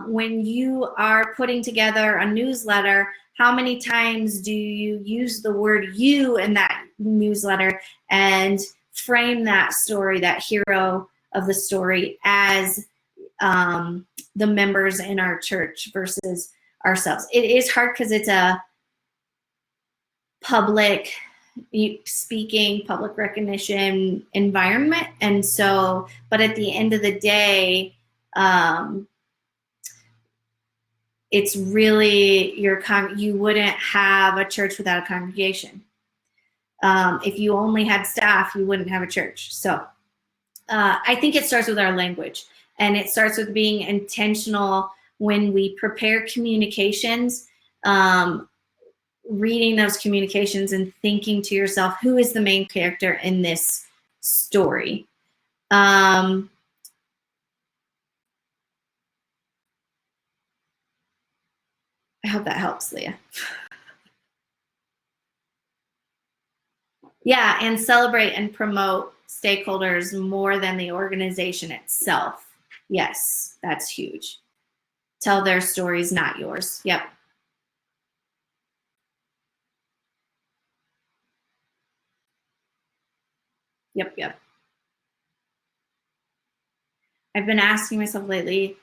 when you are putting together a newsletter, how many times do you use the word you in that newsletter and frame that story, that hero of the story, as the members in our church versus ourselves? It is hard because it's a public speaking, public recognition environment. And so, but at the end of the day, it's really you wouldn't have a church without a congregation. If you only had staff, you wouldn't have a church. So I think it starts with our language, and it starts with being intentional when we prepare communications, reading those communications and thinking to yourself, who is the main character in this story? I hope that helps, Leah. Yeah, and celebrate and promote stakeholders more than the organization itself. Yes, that's huge. Tell their stories, not yours. Yep. Yep. I've been asking myself lately,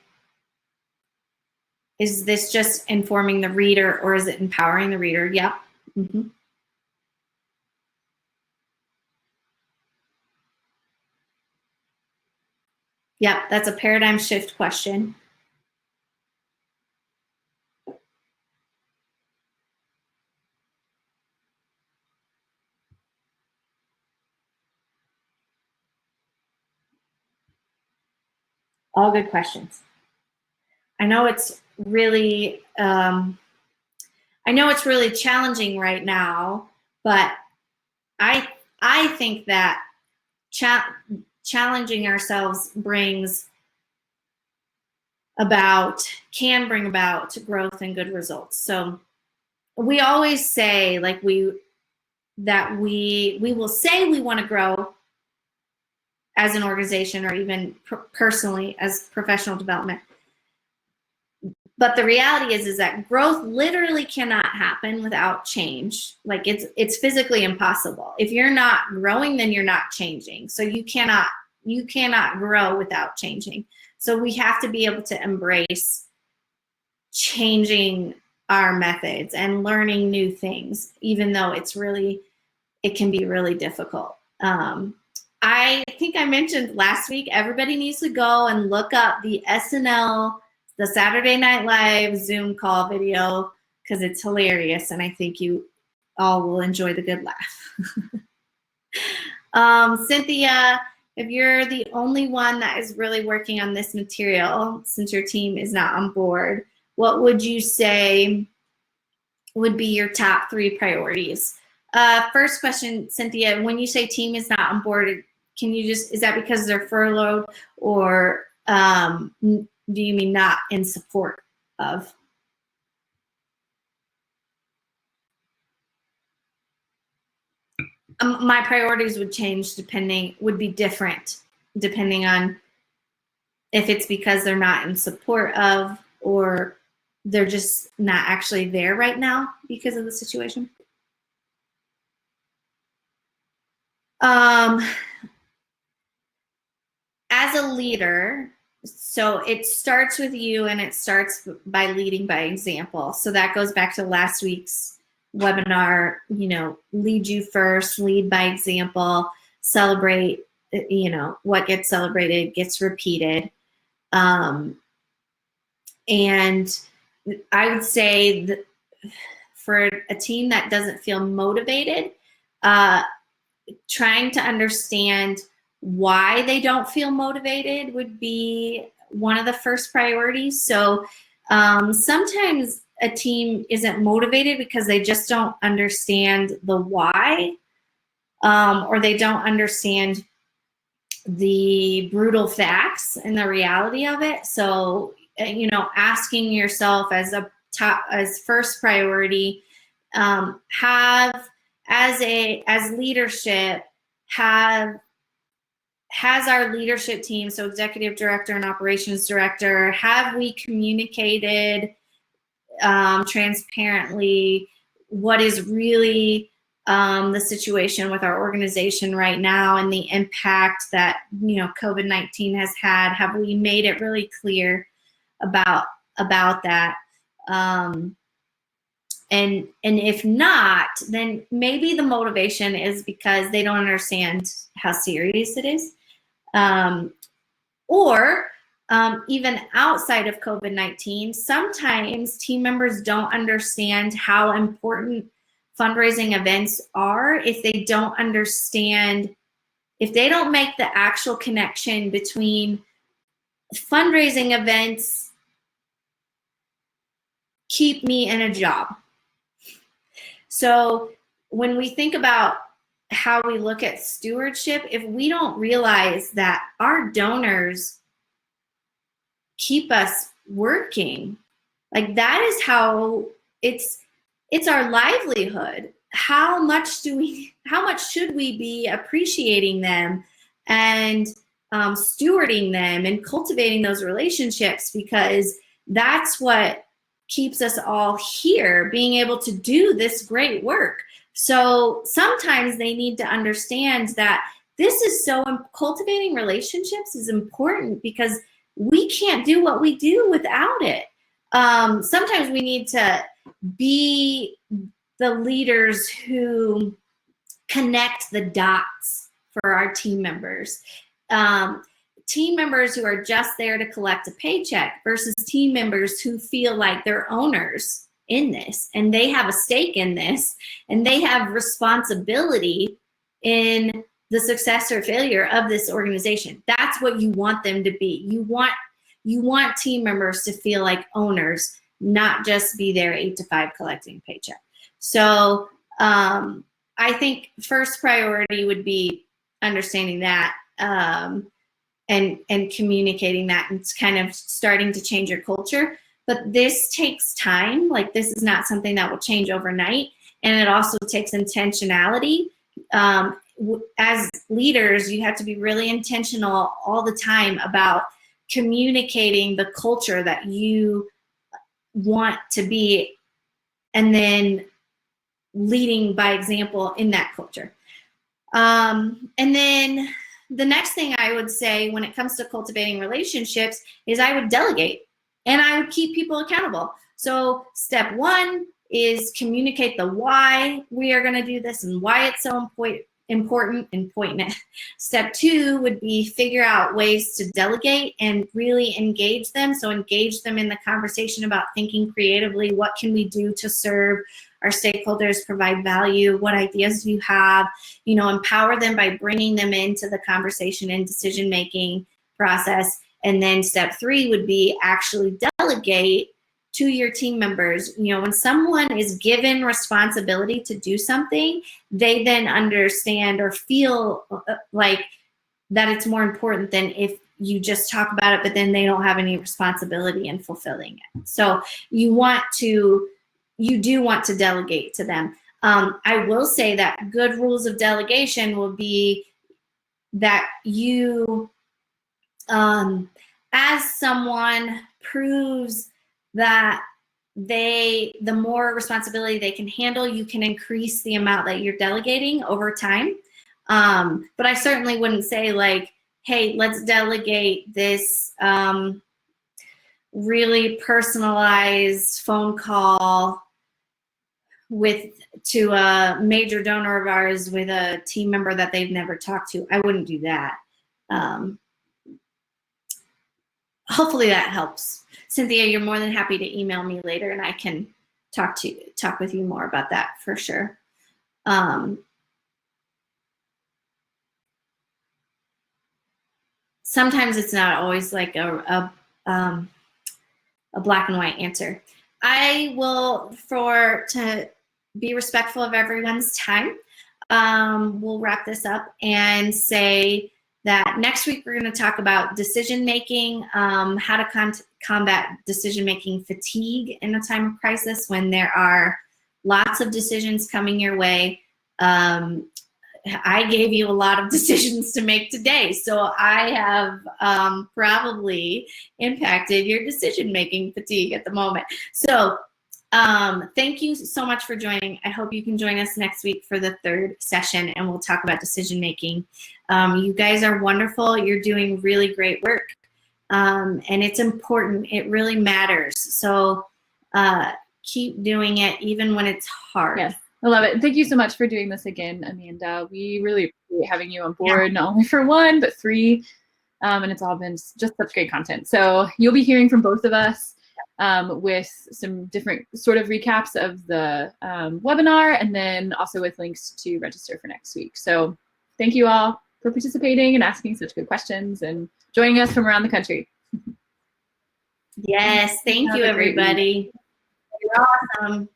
is this just informing the reader or is it empowering the reader? Yep. Mm-hmm. Yep, that's a paradigm shift question. All good questions. I know it's really challenging right now, but I think that challenging ourselves can bring about growth and good results. So we always say, like, we will say we want to grow as an organization or even personally as professional development. But the reality is that growth literally cannot happen without change. Like, it's physically impossible. If you're not growing, then you're not changing. So you cannot grow without changing. So we have to be able to embrace changing our methods and learning new things, even though it can be really difficult. I think I mentioned last week, everybody needs to go and look up the SNL, the Saturday Night Live Zoom call video, because it's hilarious, and I think you all will enjoy the good laugh. Cynthia, if you're the only one that is really working on this material, since your team is not on board, what would you say would be your top 3 priorities? First question, Cynthia, when you say team is not on board, is that because they're furloughed, or do you mean not in support of? My priorities would be different depending on if it's because they're not in support of, or they're just not actually there right now because of the situation. As a leader, so it starts with you, and it starts by leading by example. So that goes back to last week's webinar, lead you first, lead by example, celebrate, what gets celebrated gets repeated. And I would say that for a team that doesn't feel motivated, trying to understand why they don't feel motivated would be one of the first priorities. So sometimes a team isn't motivated because they just don't understand the why, or they don't understand the brutal facts and the reality of it. So, asking yourself as first priority, as leadership, has our leadership team, so executive director and operations director, have we communicated transparently what is really the situation with our organization right now and the impact that COVID-19 has had? Have we made it really clear about that? And if not, then maybe the motivation is because they don't understand how serious it is. Or even outside of COVID-19, sometimes team members don't understand how important fundraising events are if they don't make the actual connection between fundraising events keep me in a job. So when we think about how we look at stewardship, if we don't realize that our donors keep us working, Like that is how it's our livelihood. How much should we be appreciating them and stewarding them and cultivating those relationships, because that's what keeps us all here, being able to do this great work. So sometimes they need to understand that this is cultivating relationships is important, because we can't do what we do without it. Sometimes we need to be the leaders who connect the dots for our team members. Team members who are just there to collect a paycheck versus team members who feel like they're owners in this and they have a stake in this and they have responsibility in the success or failure of this organization. That's what you want them to be. You want team members to feel like owners, not just be there 8 to 5 collecting a paycheck. So I think first priority would be understanding that and communicating that, and it's kind of starting to change your culture. But this takes time. Like, this is not something that will change overnight. And it also takes intentionality. As leaders, you have to be really intentional all the time about communicating the culture that you want to be, and then leading by example in that culture. And then the next thing I would say when it comes to cultivating relationships is I would delegate and I would keep people accountable. So step 1 is communicate the why we are going to do this and why it's so important. Step 2 would be figure out ways to delegate and really engage them. So engage them in the conversation about thinking creatively. What can we do to serve our stakeholders, provide value? What ideas do you have? Empower them by bringing them into the conversation and decision-making process. And then step 3 would be actually delegate to your team members. When someone is given responsibility to do something, they then understand or feel like that it's more important than if you just talk about it, but then they don't have any responsibility in fulfilling it. So you do want to delegate to them. I will say that good rules of delegation will be that you, as someone proves that the more responsibility they can handle, you can increase the amount that you're delegating over time. But I certainly wouldn't say like, hey, let's delegate this really personalized phone call to a major donor of ours with a team member that they've never talked to. I wouldn't do that. Hopefully that helps. Cynthia, you're more than happy to email me later and I can talk with you more about that for sure. Sometimes it's not always like a black and white answer. I will, to be respectful of everyone's time, we'll wrap this up and say that next week we're going to talk about decision-making, how to combat decision-making fatigue in a time of crisis when there are lots of decisions coming your way. I gave you a lot of decisions to make today, so I have probably impacted your decision-making fatigue at the moment. So thank you so much for joining. I hope you can join us next week for the 3rd session, and we'll talk about decision-making. You guys are wonderful. You're doing really great work, and it's important. It really matters. So keep doing it even when it's hard. Yes. I love it. Thank you so much for doing this again, Amanda. We really appreciate having you on board, not only for 1, but 3. And it's all been just such great content. So you'll be hearing from both of us with some different sort of recaps of the webinar, and then also with links to register for next week. So thank you all for participating and asking such good questions and joining us from around the country. Yes, thank you, everybody. You're awesome.